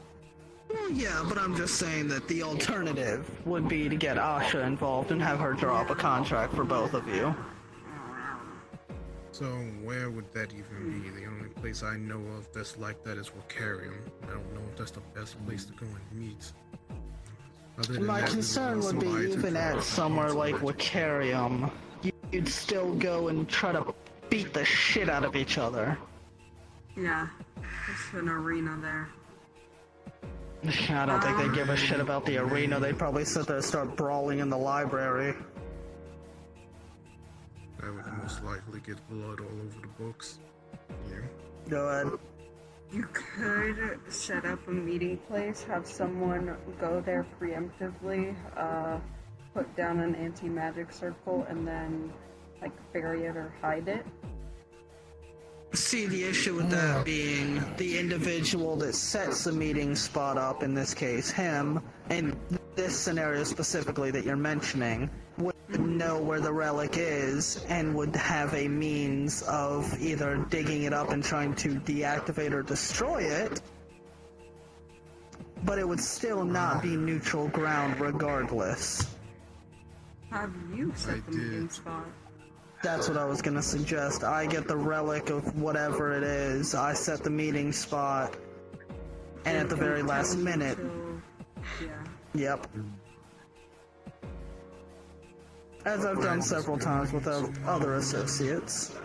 Well, yeah, but I'm just saying that the alternative would be to get Asha involved and have her draw up a contract for both of you. So where would that even be? The only place I know of that's like that is VRCRP. I don't know if that's the best place to go and meet. Other than My that, we concern want would be somebody to even draw at up somewhere like contract. VRCRP, you'd still go and try to beat the shit out of each other. Yeah, there's an arena there. I don't think they'd give a shit about the arena. They'd probably sit there and start brawling in the library. I would most likely get blood all over the books. Yeah. Go ahead. You could set up a meeting place, have someone go there preemptively, put down an anti-magic circle, and then, like, bury it or hide it. See, the issue with that being the individual that sets the meeting spot up, in this case him, in this scenario specifically that you're mentioning, would know where the relic is and would have a means of either digging it up and trying to deactivate or destroy it, but it would still not be neutral ground regardless. Have you set the meeting spot? That's what I was gonna suggest. I get the relic of whatever it is, I set the meeting spot, and at the very last minute, Yeah. yep. As I've done several times with other associates.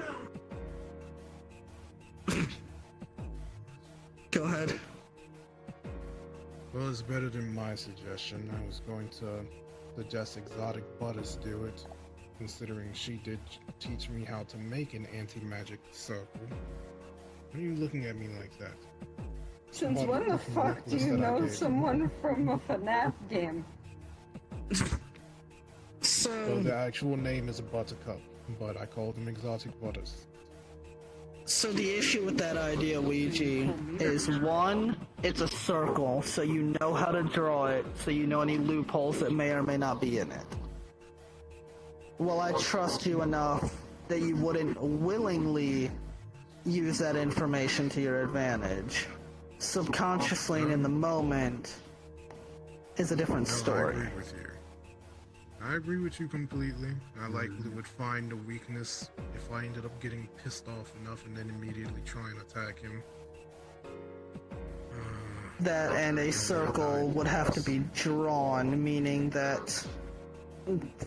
Go ahead. Well, it's better than my suggestion. I was going to suggest Exotic Butters do it, considering she did teach me how to make an anti-magic circle. Why are you looking at me like that? Since Well, when the fuck do you that I know gave. someone from a FNAF game? Well, the actual name is Buttercup, but I called them Exotic Butters. So the issue with that idea, Ouija, is one, it's a circle, so you know how to draw it, so you know any loopholes that may or may not be in it. Well, I trust you enough that you wouldn't willingly use that information to your advantage. Subconsciously and in the moment is a different No, I story. agree with you. I agree with you completely. I likely would find a weakness if I ended up getting pissed off enough and then immediately try and attack him. That and a circle would have to be drawn, meaning that,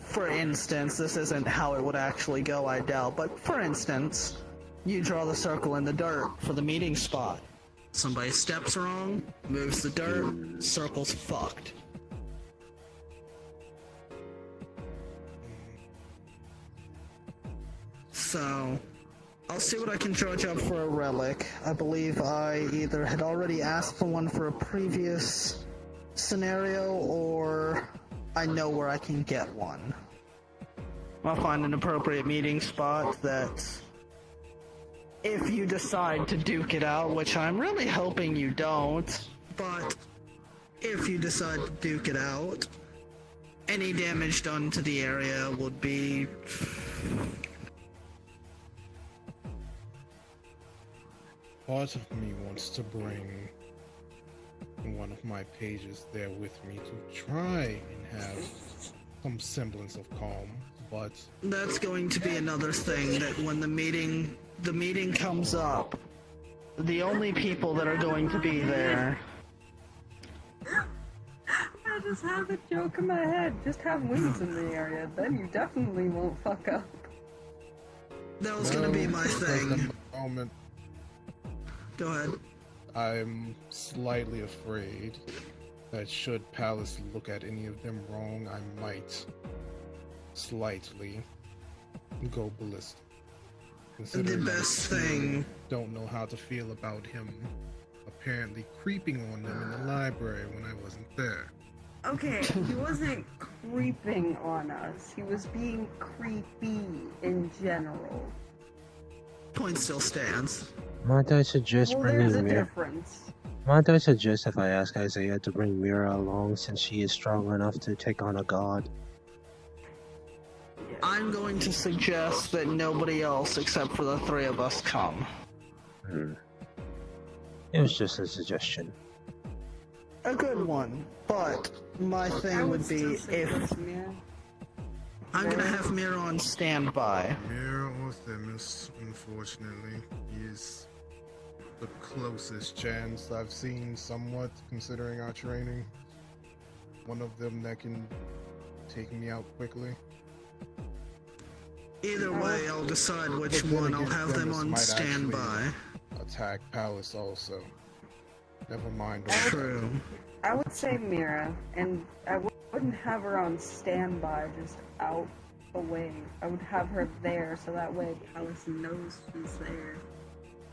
for instance, this isn't how it would actually go, I doubt, but for instance, you draw the circle in the dirt for the meeting spot. Somebody steps wrong, moves the dirt, circle's fucked. So, I'll see what I can dredge up for a relic. I believe I either had already asked for one for a previous scenario, or I know where I can get one. I'll find an appropriate meeting spot that, if you decide to duke it out, which I'm really hoping you don't, but if you decide to duke it out, any damage done to the area would be... Part of me wants to bring one of my pages there with me to try and have some semblance of calm, but That's going to be another thing, that when the meeting comes up, the only people that are going to be there... I just have a joke in my head. Just have wings in the area, then you definitely won't fuck up. That was gonna be my at thing. the moment, Go ahead. I'm slightly afraid that should Palace look at any of them wrong, I might slightly go ballistic. The Considering I best thing... don't know how to feel about him apparently creeping on them in the library when I wasn't there. Okay, he wasn't creeping on us. He was being creepy in general. point still stands. Might I suggest Well, there's a bringing Mira? difference. Might I suggest if I ask Isaiah to bring Mira along since she is strong enough to take on a god? Yeah. I'm going to suggest that nobody else except for the three of us come. It was just a suggestion. A good one, but my I thing would be still if suggest Mira. I'm gonna have Mira on standby. Mirror or Themis, unfortunately, is the closest chance I've seen, somewhat, considering our training. One of them that can take me out quickly. Either way, I'll decide which But then one. I'll again, have them Themis on might standby. Attack Palace also. Never mind. True. I would say Mira, and I wouldn't have her on standby, just out away. I would have her there, so that way Palace knows she's there.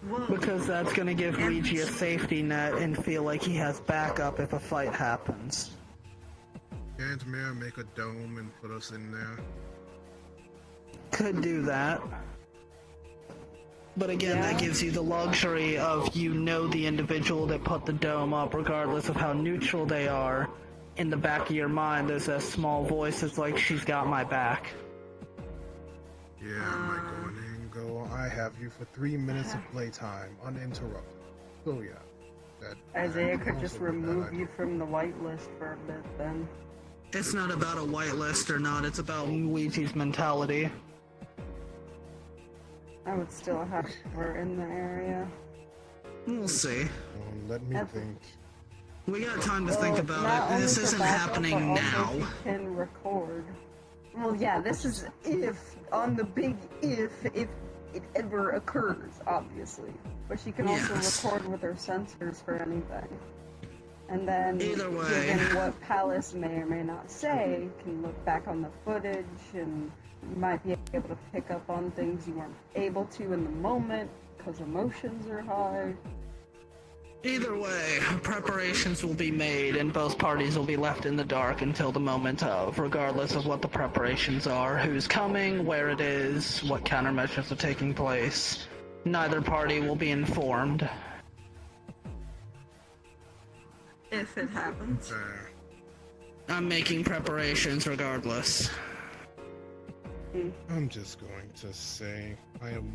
Whoa. Because that's gonna give And- Luigi a safety net and feel like he has backup if a fight happens. Can't Mirror make a dome and put us in there? Could do that. But again, that Yeah. gives you the luxury of the individual that put the dome up, regardless of how neutral they are. In the back of your mind, there's a small voice that's like, she's got my back. Yeah, my going in, go. I have you for 3 minutes of playtime, uninterrupted. So yeah, that Isaiah could also just be a bad remove idea. you from the whitelist for a bit then. It's not about a whitelist or not, it's about Luigi's mentality. I would still have her in the area. We'll see. Let me That's- think. We got time to Well, think not about it. only This for isn't backup, happening but also now. she can record. Well, yeah, this is if, on the big if it ever occurs, obviously. But she can also Yes. record with her sensors for anything. And then, Either way. given what Palace may or may not say, can look back on the footage and you might be able to pick up on things you weren't able to in the moment because emotions are high. Either way, preparations will be made and both parties will be left in the dark until the moment of, regardless of what the preparations are, who's coming, where it is, what countermeasures are taking place. Neither party will be informed. If it happens. I'm making preparations regardless. I'm just going to say I am.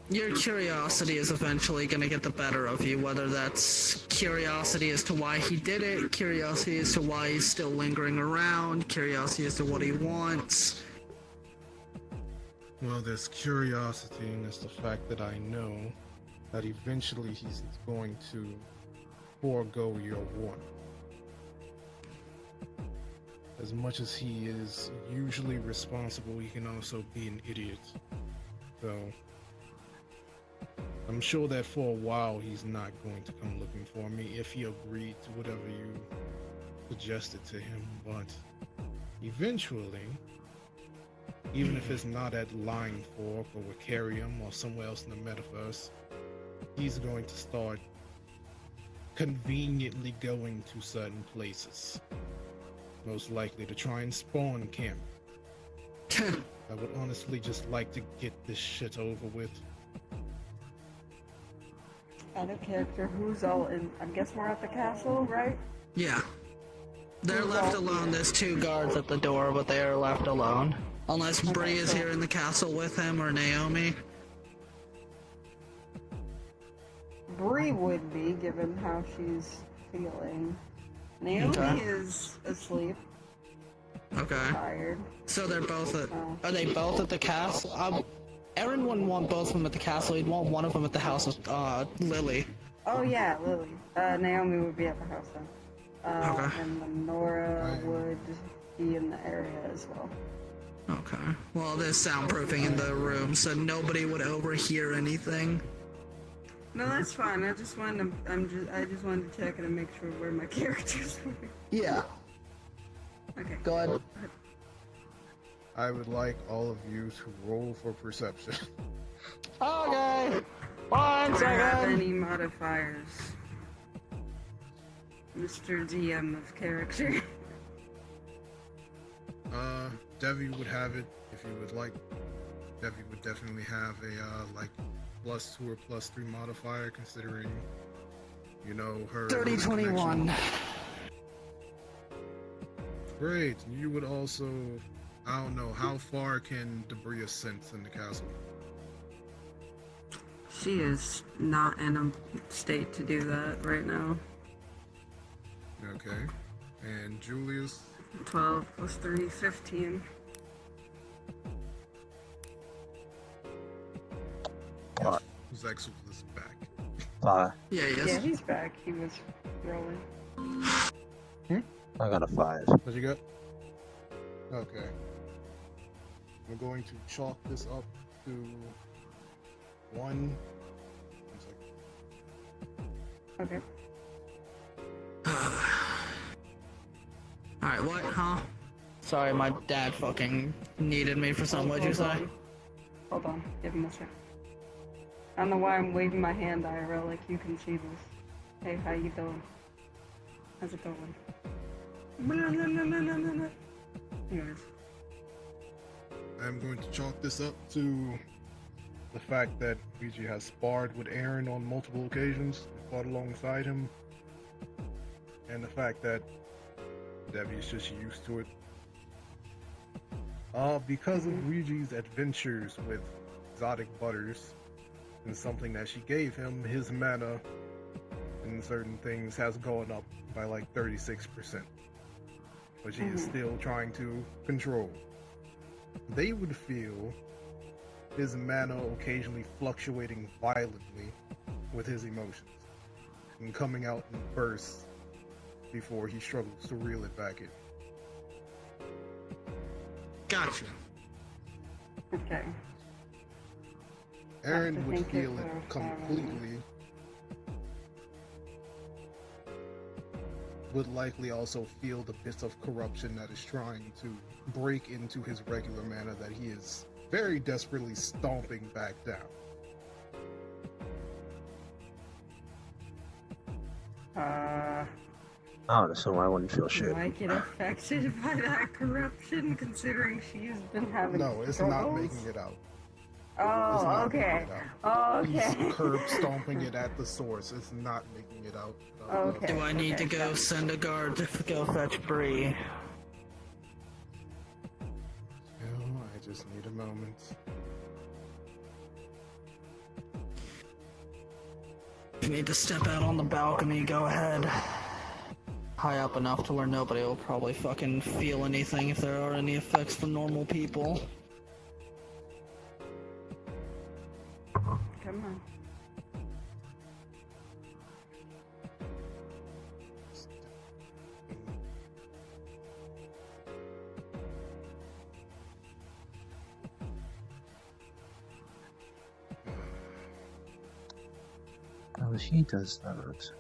Your curiosity is eventually going to get the better of you, whether that's curiosity as to why he did it, curiosity as to why he's still lingering around, curiosity as to what he wants. Well, there's curiosity, and it's the fact that I know that eventually he's going to forego your warning. As much as he is usually responsible, he can also be an idiot. So, I'm sure that for a while he's not going to come looking for me if he agreed to whatever you suggested to him, but eventually, even if it's not at Line Fork or Vicarium or somewhere else in the metaverse, he's going to start conveniently going to certain places. Most likely to try and spawn camp. I would honestly just like to get this shit over with. Out of character, who's all in? I guess we're at the castle, right? Yeah. They're left alone. There's 2 guards at the door, but they are left alone. Unless Bree is here in the castle with him or Naomi. Bree would be, given how she's feeling. Naomi Okay. is asleep, Okay. tired. So they're both at... Oh. Are they both at the castle? Aaron wouldn't want both of them at the castle. He'd want one of them at the house with Lily. Oh yeah, Lily. Naomi would be at the house then. Okay. And then Nora would be in the area as well. Okay. Well, there's soundproofing in the room, so nobody would overhear anything. No, that's fine. I just wanted to. I just wanted to check it and make sure where my characters were. Yeah. Okay. Go ahead. I would like all of you to roll for perception. Okay. 1 Do I have second. any modifiers? Mr. DM of character. Devi would have it if you would like, Debbie would definitely have a like +2 or +3 modifier, considering, you know, her 30-21. connection. Great. You would also, I don't know, how far can debris ascend in the castle? She is not in a state to do that right now. Okay. And Julius? 12 plus 3, 15. Yes, Zex is back. 5. Yeah, he is. Yeah, he's back. He was rolling. I got a 5. What you got? Okay. I'm going to chalk this up to 1. Okay. Alright, what? Huh? Sorry, my dad fucking needed me for something. What'd you say? Hold on. Give him a sec. I don't know why I'm waving my hand, IRL, like you can see this. Hey, how you doing? How's it going? Anyways. I'm going to chalk this up to the fact that Luigi has sparred with Aaron on multiple occasions, fought alongside him, and the fact that Debbie's just used to it. Because of Luigi's adventures with exotic butters and something that she gave him, his mana in certain things has gone up by like 36%, which he is still trying to control. They would feel his mana occasionally fluctuating violently with his emotions and coming out in bursts before he struggles to reel it back in. Gotcha. Okay. Aaron I would think feel it's it our completely, would likely also feel the bits of corruption that is trying to break into his regular mana that he is very desperately stomping back down. I would assume I wouldn't feel Do shit. I get affected by that corruption, considering she's been having No, it's not struggles? making it out. It's Oh, not okay. making it out. Okay. He's curb stomping it at the source. It's not making it out. Okay. Do I need to okay, go got it. send a guard to go fetch Bree? No, I just need a moment. If you need to step out on the balcony, go ahead. High up enough to where nobody will probably fucking feel anything if there are any effects for normal people. Come on. Oh, she does that.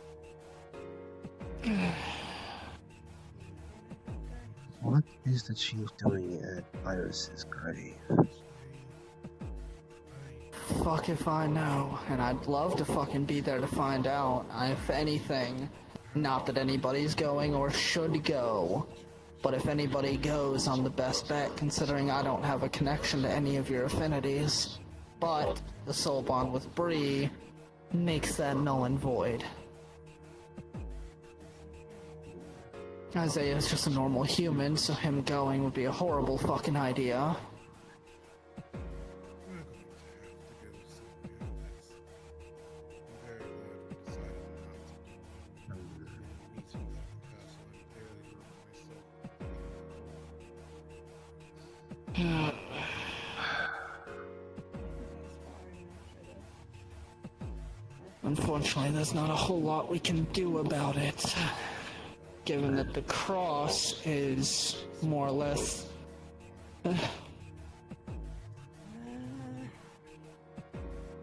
What is the chief doing at Iris's grave? Fuck if I know, and I'd love to fucking be there to find out. If anything, not that anybody's going or should go, but if anybody goes, I'm the best bet, considering I don't have a connection to any of your affinities. But the soul bond with Bree makes that null and void. Isaiah's just a normal human, so him going would be a horrible fucking idea. Unfortunately, there's not a whole lot we can do about it, given that the cross is more or less...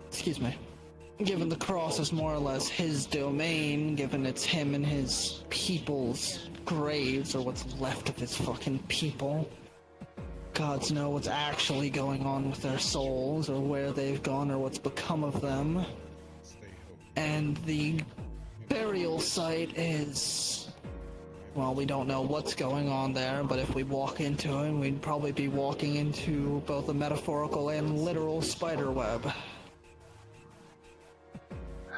Excuse me. Given the cross is more or less his domain, given it's him and his people's graves, or what's left of his fucking people. Gods know what's actually going on with their souls, or where they've gone, or what's become of them. And the burial site is Well, we don't know what's going on there, but if we walk into him, we'd probably be walking into both a metaphorical and literal spider web.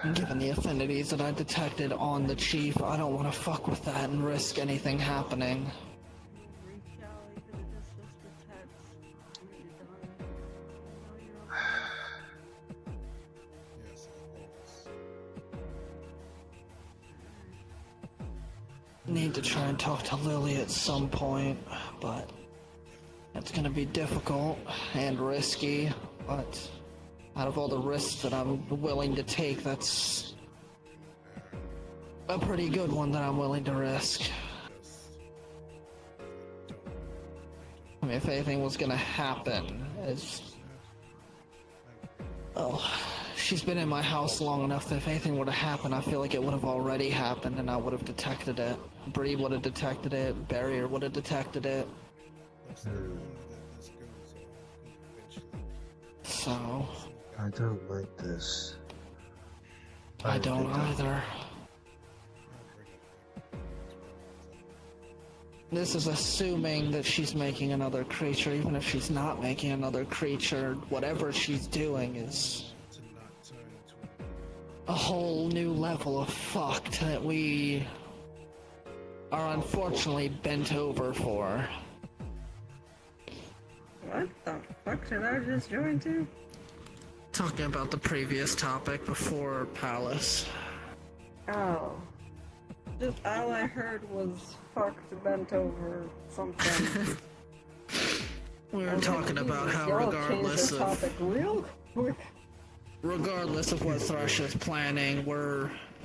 And given the affinities that I detected on the chief, I don't want to fuck with that and risk anything happening. Reach out, even if it's just a text. When you're done. Yes, of course. Need to try and talk to Lily at some point, but it's gonna be difficult and risky, but out of all the risks that I'm willing to take, that's a pretty good one that I'm willing to risk. I mean, if anything was gonna happen, she's been in my house long enough that if anything were to happen, I feel like it would have already happened and I would have detected it. Bree would have detected it, Barrier would have detected it. So, I don't like this. I don't either. This is assuming that she's making another creature. Even if she's not making another creature, whatever she's doing is a whole new level of fucked that we are unfortunately bent over for. What the fuck did I just join to? Talking about the previous topic before Palace. Oh. Just all I heard was fucked, bent over, something. We were talking about how regardless the topic real quick. Regardless of what Thresh is planning,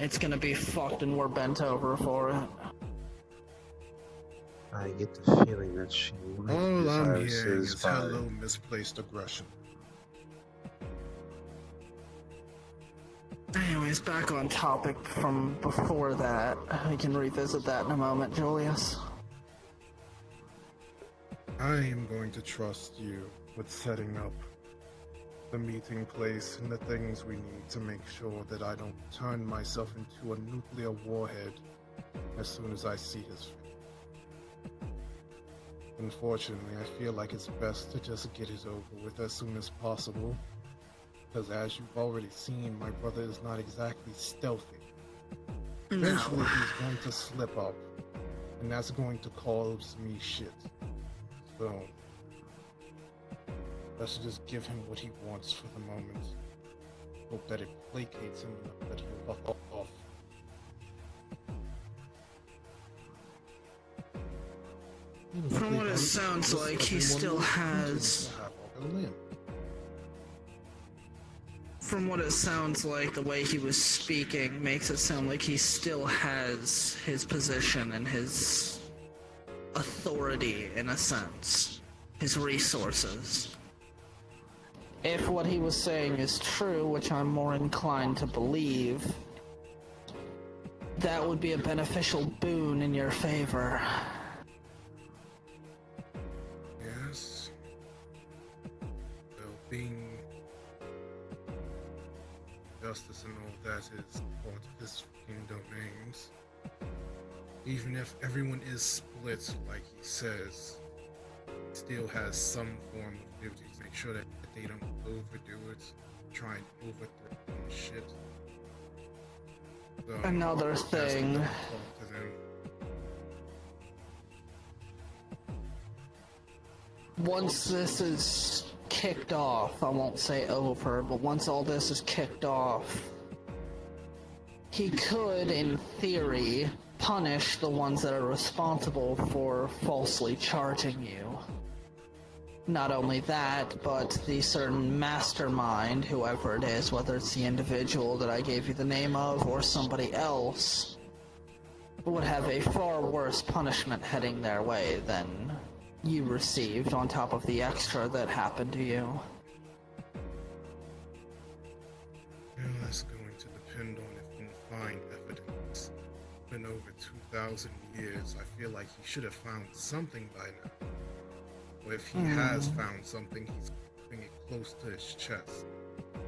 it's gonna be fucked and we're bent over for it. I get the feeling that she might All I'm desire hearing his is body. hello, misplaced aggression. Anyways, back on topic from before that. We can revisit that in a moment, Julius. I am going to trust you with setting up the meeting place and the things we need to make sure that I don't turn myself into a nuclear warhead as soon as I see his face. Unfortunately, I feel like it's best to just get it over with as soon as possible, because as you've already seen, my brother is not exactly stealthy. Eventually he's going to slip up, and that's going to cause me shit. So, let's just give him what he wants for the moment. Hope that it placates him enough that he'll fuck off. From what it sounds like, he still has... From what it sounds like, the way he was speaking makes it sound like he still has his position and his authority, in a sense. His resources. If what he was saying is true, which I'm more inclined to believe, that would be a beneficial boon in your favor. Yes. Well, being justice and all that is part of his fucking domains. Even if everyone is split, like he says, he still has some form of duty to make sure that they don't overdo it, try and overthrow and shit. So, Another that's thing. what I talk to them. Once this is kicked off, I won't say over, but once all this is kicked off, he could, in theory, punish the ones that are responsible for falsely charging you. Not only that, but the certain mastermind, whoever it is, whether it's the individual that I gave you the name of or somebody else, would have a far worse punishment heading their way than you received on top of the extra that happened to you. Well, that's going to depend on if we can find evidence. Been over 2,000 years, I feel like he should have found something by now. Or if he has found something, he's keeping it close to his chest.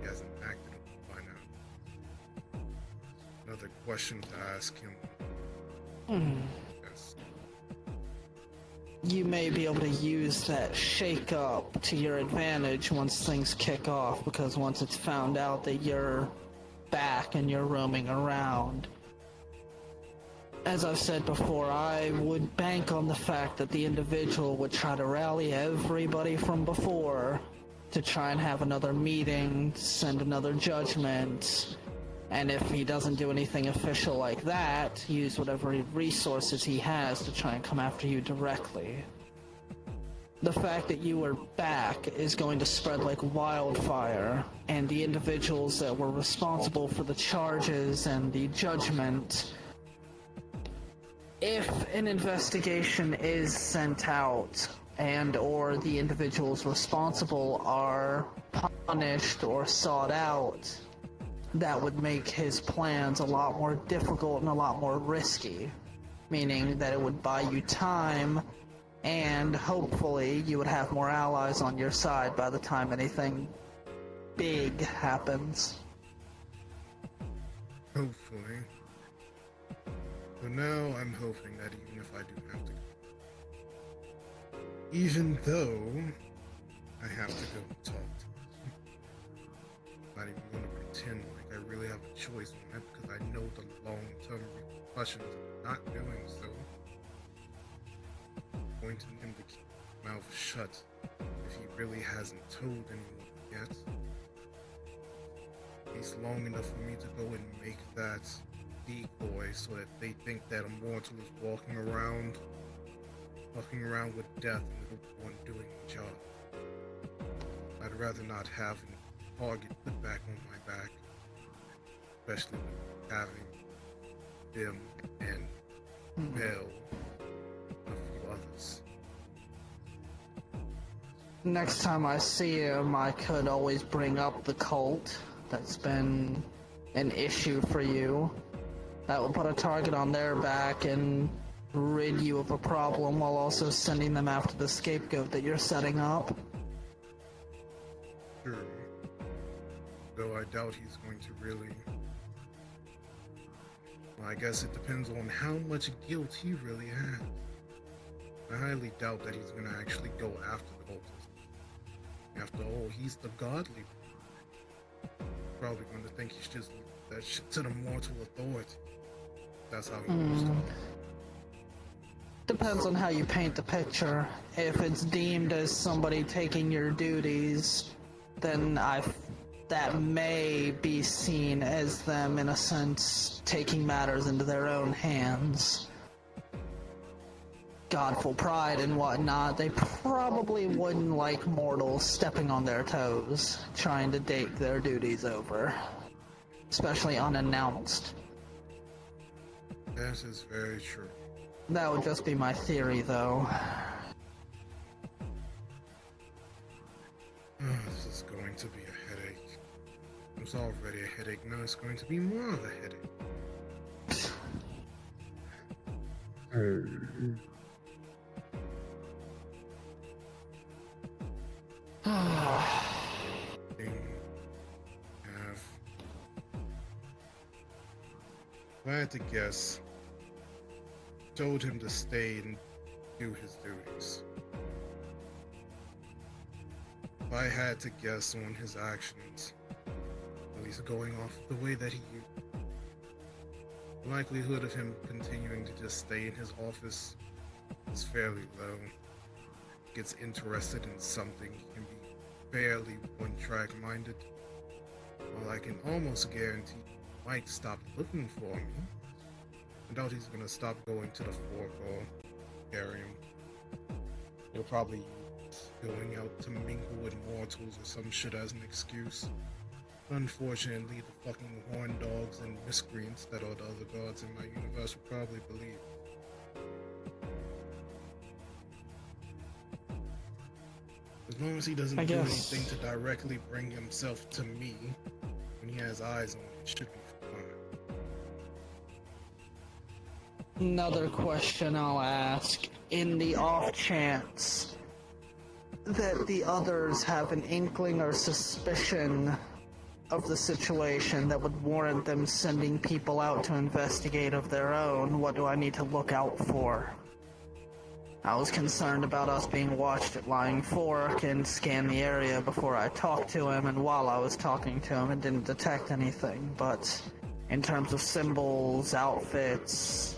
He hasn't acted on it by now. Another question to ask him. Artemis. You may be able to use that shake up to your advantage once things kick off, because once it's found out that you're back and you're roaming around, as I've said before, I would bank on the fact that the individual would try to rally everybody from before to try and have another meeting, send another judgment, and if he doesn't do anything official like that, use whatever resources he has to try and come after you directly. The fact that you are back is going to spread like wildfire, and the individuals that were responsible for the charges and the judgment, if an investigation is sent out and or the individuals responsible are punished or sought out, that would make his plans a lot more difficult and a lot more risky, meaning that it would buy you time and hopefully you would have more allies on your side by the time anything big happens. Hopefully. So now I'm hoping that even if I do have to, even though I have to go and talk to him, I'm not even going to pretend like I really have a choice on that, because I know the long-term repercussions of not doing so. Pointing him to keep his mouth shut if he really hasn't told anyone yet. At least long enough for me to go and make that decoy so that they think that a mortal is walking around with death and the one doing the job. I'd rather not have a target put back on my back, especially with having them and Bell and a few others. Next time I see him, I could always bring up the cult. That's been an issue for you. That will put a target on their back and rid you of a problem while also sending them after the scapegoat that you're setting up. Sure. Though I doubt he's going to really... Well, I guess it depends on how much guilt he really has. I highly doubt that he's going to actually go after the cultist. After all, he's the godly. Probably going to think he should just leave that shit to the mortal authority. That's how he used to. Depends on how you paint the picture. If it's deemed as somebody taking your duties, then that may be seen as them, in a sense, taking matters into their own hands. Godful pride and whatnot, they probably wouldn't like mortals stepping on their toes, trying to take their duties over. Especially unannounced. That is very true. That would just be my theory, though. This is going to be a headache. It was already a headache, now it's going to be more of a headache. If I had to guess, told him to stay and do his duties. If I had to guess on his actions, at least going off the way that he used, the likelihood of him continuing to just stay in his office is fairly low. Gets interested in something, he can be fairly one-track minded. Well, I can almost guarantee he might stop looking for me. I doubt he's gonna stop going to the fork or carry him. He'll probably use going out to mingle with mortals or some shit as an excuse. Unfortunately, the fucking horn dogs and miscreants that are the other gods in my universe will probably believe. As long as he doesn't do anything to directly bring himself to me when he has eyes on me, it should be fine. Another question I'll ask. In the off chance that the others have an inkling or suspicion of the situation that would warrant them sending people out to investigate of their own, what do I need to look out for? I was concerned about us being watched at Lying Fork and scanned the area before I talked to him, and while I was talking to him, it didn't detect anything. But in terms of symbols, outfits,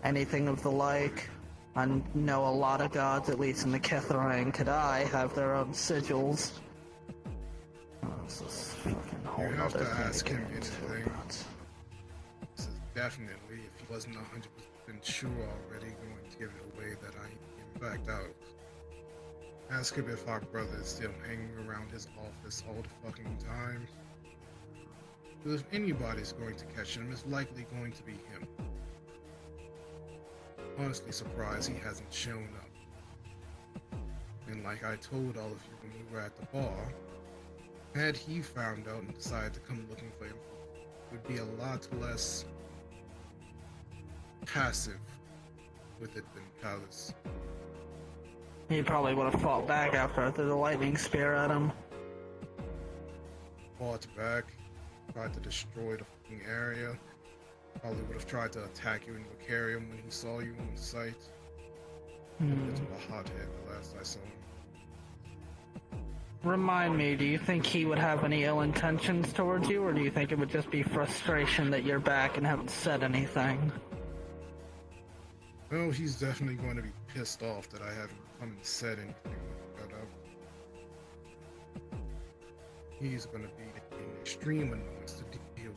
anything of the like, I know a lot of gods, at least in the Ketherang and Kadai, have their own sigils. This is fucking whole You have nother to thing ask get him into, anything. but- This is definitely, if he wasn't 100% sure already, going to give it away that I am backed out. Ask him if our brother is still hanging around his office all the fucking time. Because if anybody's going to catch him, it's likely going to be him. Honestly surprised he hasn't shown up. And like I told all of you when we were at the bar, had he found out and decided to come looking for him, it would be a lot less passive with it than callous. He probably would have fought back after I threw the lightning spear at him. Fought back, tried to destroy the fucking area. Probably would have tried to attack you in Vicarium when he saw you on site. It's a hothead the last I saw him. Remind me, do you think he would have any ill intentions towards you, or do you think it would just be frustration that you're back and haven't said anything? Well, he's definitely going to be pissed off that I haven't come and said anything about it. He's going to be an extreme annoyance to deal with.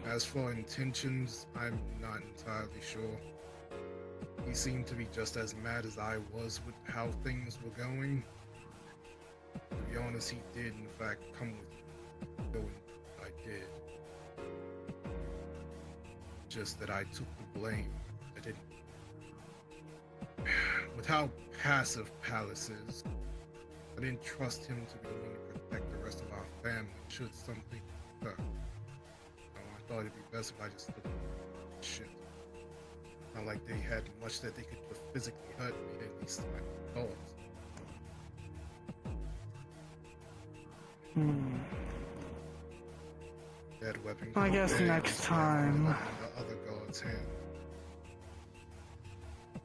As for intentions, I'm not entirely sure. He seemed to be just as mad as I was with how things were going. To be honest, he did in fact come with going I did. Just that I took the blame. I didn't. With how passive Palace is, I didn't trust him to be the one to protect the rest of our family should something occur. I thought it'd be best if I just took shit. Not like they had much that they could physically hurt me, at least I thought. That weapon. I guess there next was time. in the other god's hand.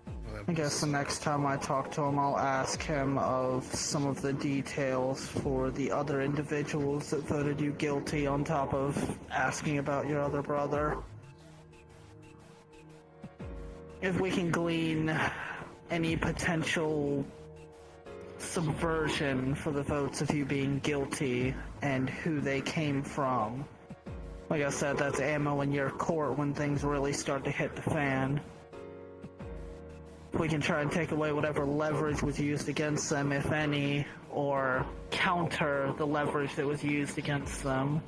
Well, that I guess the was- next time I talk to him, I'll ask him of some of the details for the other individuals that voted you guilty, on top of asking about your other brother. If we can glean any potential subversion for the votes of you being guilty and who they came from. Like I said, that's ammo in your court when things really start to hit the fan. We can try and take away whatever leverage was used against them, if any, or counter the leverage that was used against them.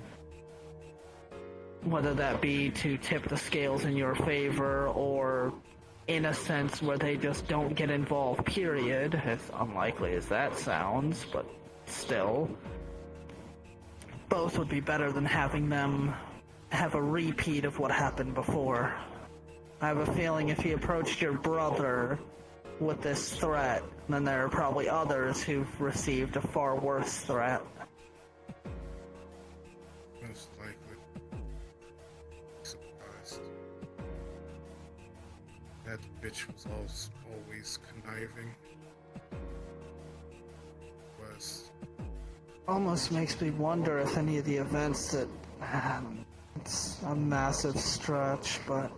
Whether that be to tip the scales in your favor, or in a sense where they just don't get involved, period, as unlikely as that sounds, but still. Both would be better than having them have a repeat of what happened before. I have a feeling if he approached your brother with this threat, then there are probably others who've received a far worse threat. Most likely. Surprised. That bitch was always conniving. Was. Almost makes me wonder if any of the events that... It's a massive stretch, but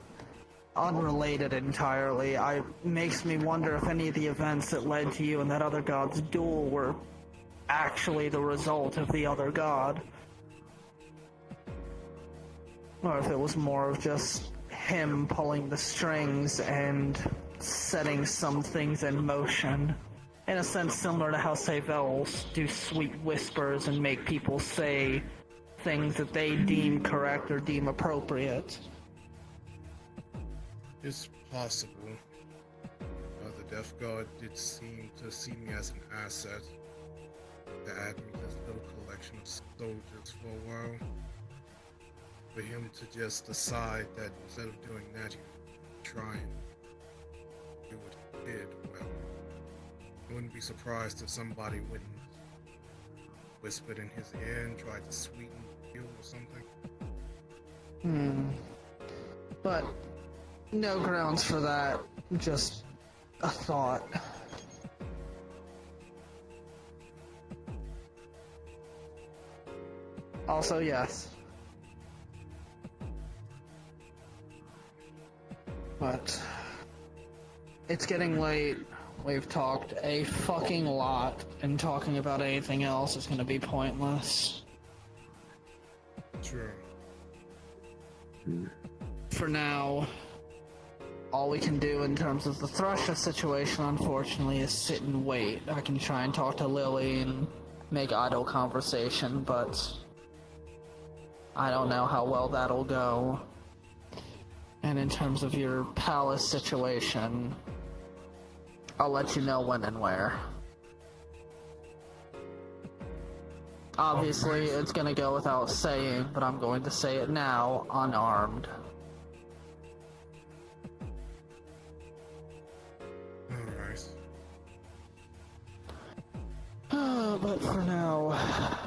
unrelated entirely. Makes me wonder if any of the events that led to you and that other god's duel were actually the result of the other god. Or if it was more of just him pulling the strings and setting some things in motion. In a sense similar to how Savels do sweet whispers and make people say things that they deem correct or deem appropriate. It's possible. The Death God did seem to see me as an asset to add me to his little collection of soldiers for a while. For him to just decide that instead of doing that, he would try and do what he did. Well, I wouldn't be surprised if somebody went and whispered in his ear and tried to sweeten the deal or something. But no grounds for that. Just a thought. Also, yes. But it's getting late. We've talked a fucking lot, and talking about anything else is gonna be pointless. True. For now, all we can do in terms of the Thrusha situation, unfortunately, is sit and wait. I can try and talk to Lily and make idle conversation, but I don't know how well that'll go. And in terms of your palace situation, I'll let you know when and where. Obviously, it's gonna go without saying, but I'm going to say it now, unarmed. Alright. But for now,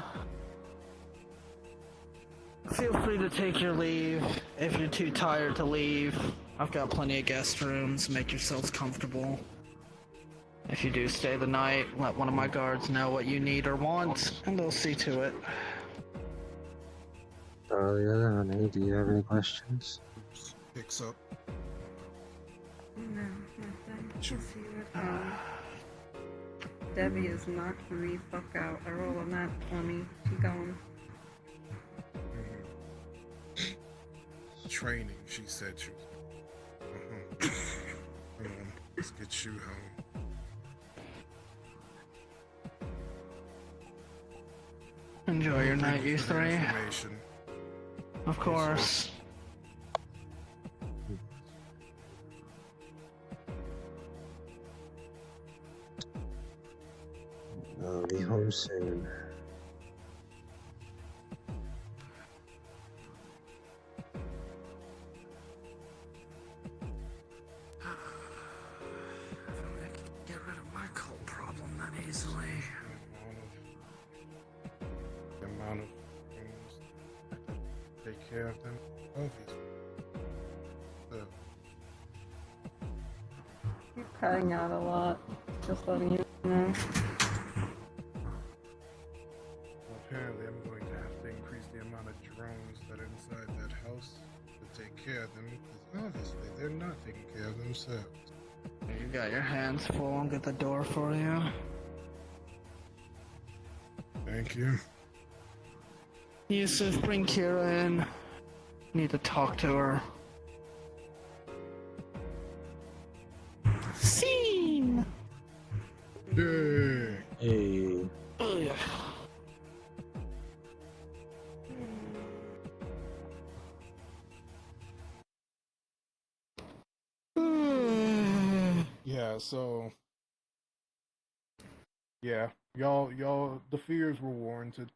feel free to take your leave. If you're too tired to leave, I've got plenty of guest rooms. Make yourselves comfortable. If you do stay the night, let one of my guards know what you need or want, and they'll see to it. Talia, honey, do you have any questions? Picks up. No, nothing. I'll see you at home. Debbie is knocking me fuck out. I roll on that 20. Keep going. Training, she said she was. Come on, let's get you home. Enjoy your night, you For the three. information. Of course. I'll be home soon. Get rid of my cold problem that easily. The amount of things that take care of them, obviously. You're cutting out a lot. Just letting you know. Apparently, I'm going to have to increase the amount of drones that are inside that house to take care of them, because obviously they're not taking care of themselves. You got your hands full. I'll get the door for you. Thank you. Yusuf, bring Kira in. Need to talk to her. Scene! Yay! Hey, Ugh. Yeah, so yeah, y'all, the fears were warranted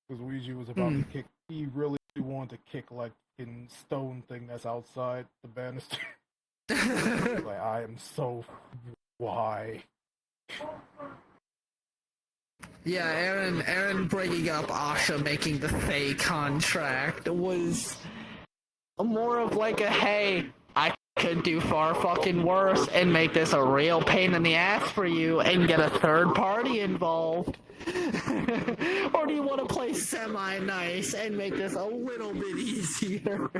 because Ouija was about to kick. He really wanted to kick like in stone thing that's outside the banister. Like I am so why. Yeah, Aaron bringing up Asha making the Fae contract was more of like a, hey, I could do far fucking worse and make this a real pain in the ass for you and get a third party involved. Or do you want to play semi-nice and make this a little bit easier?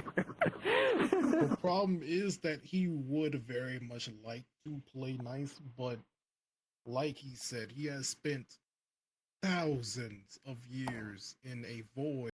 The problem is that he would very much like to play nice, but like he said, he has spent thousands of years in a void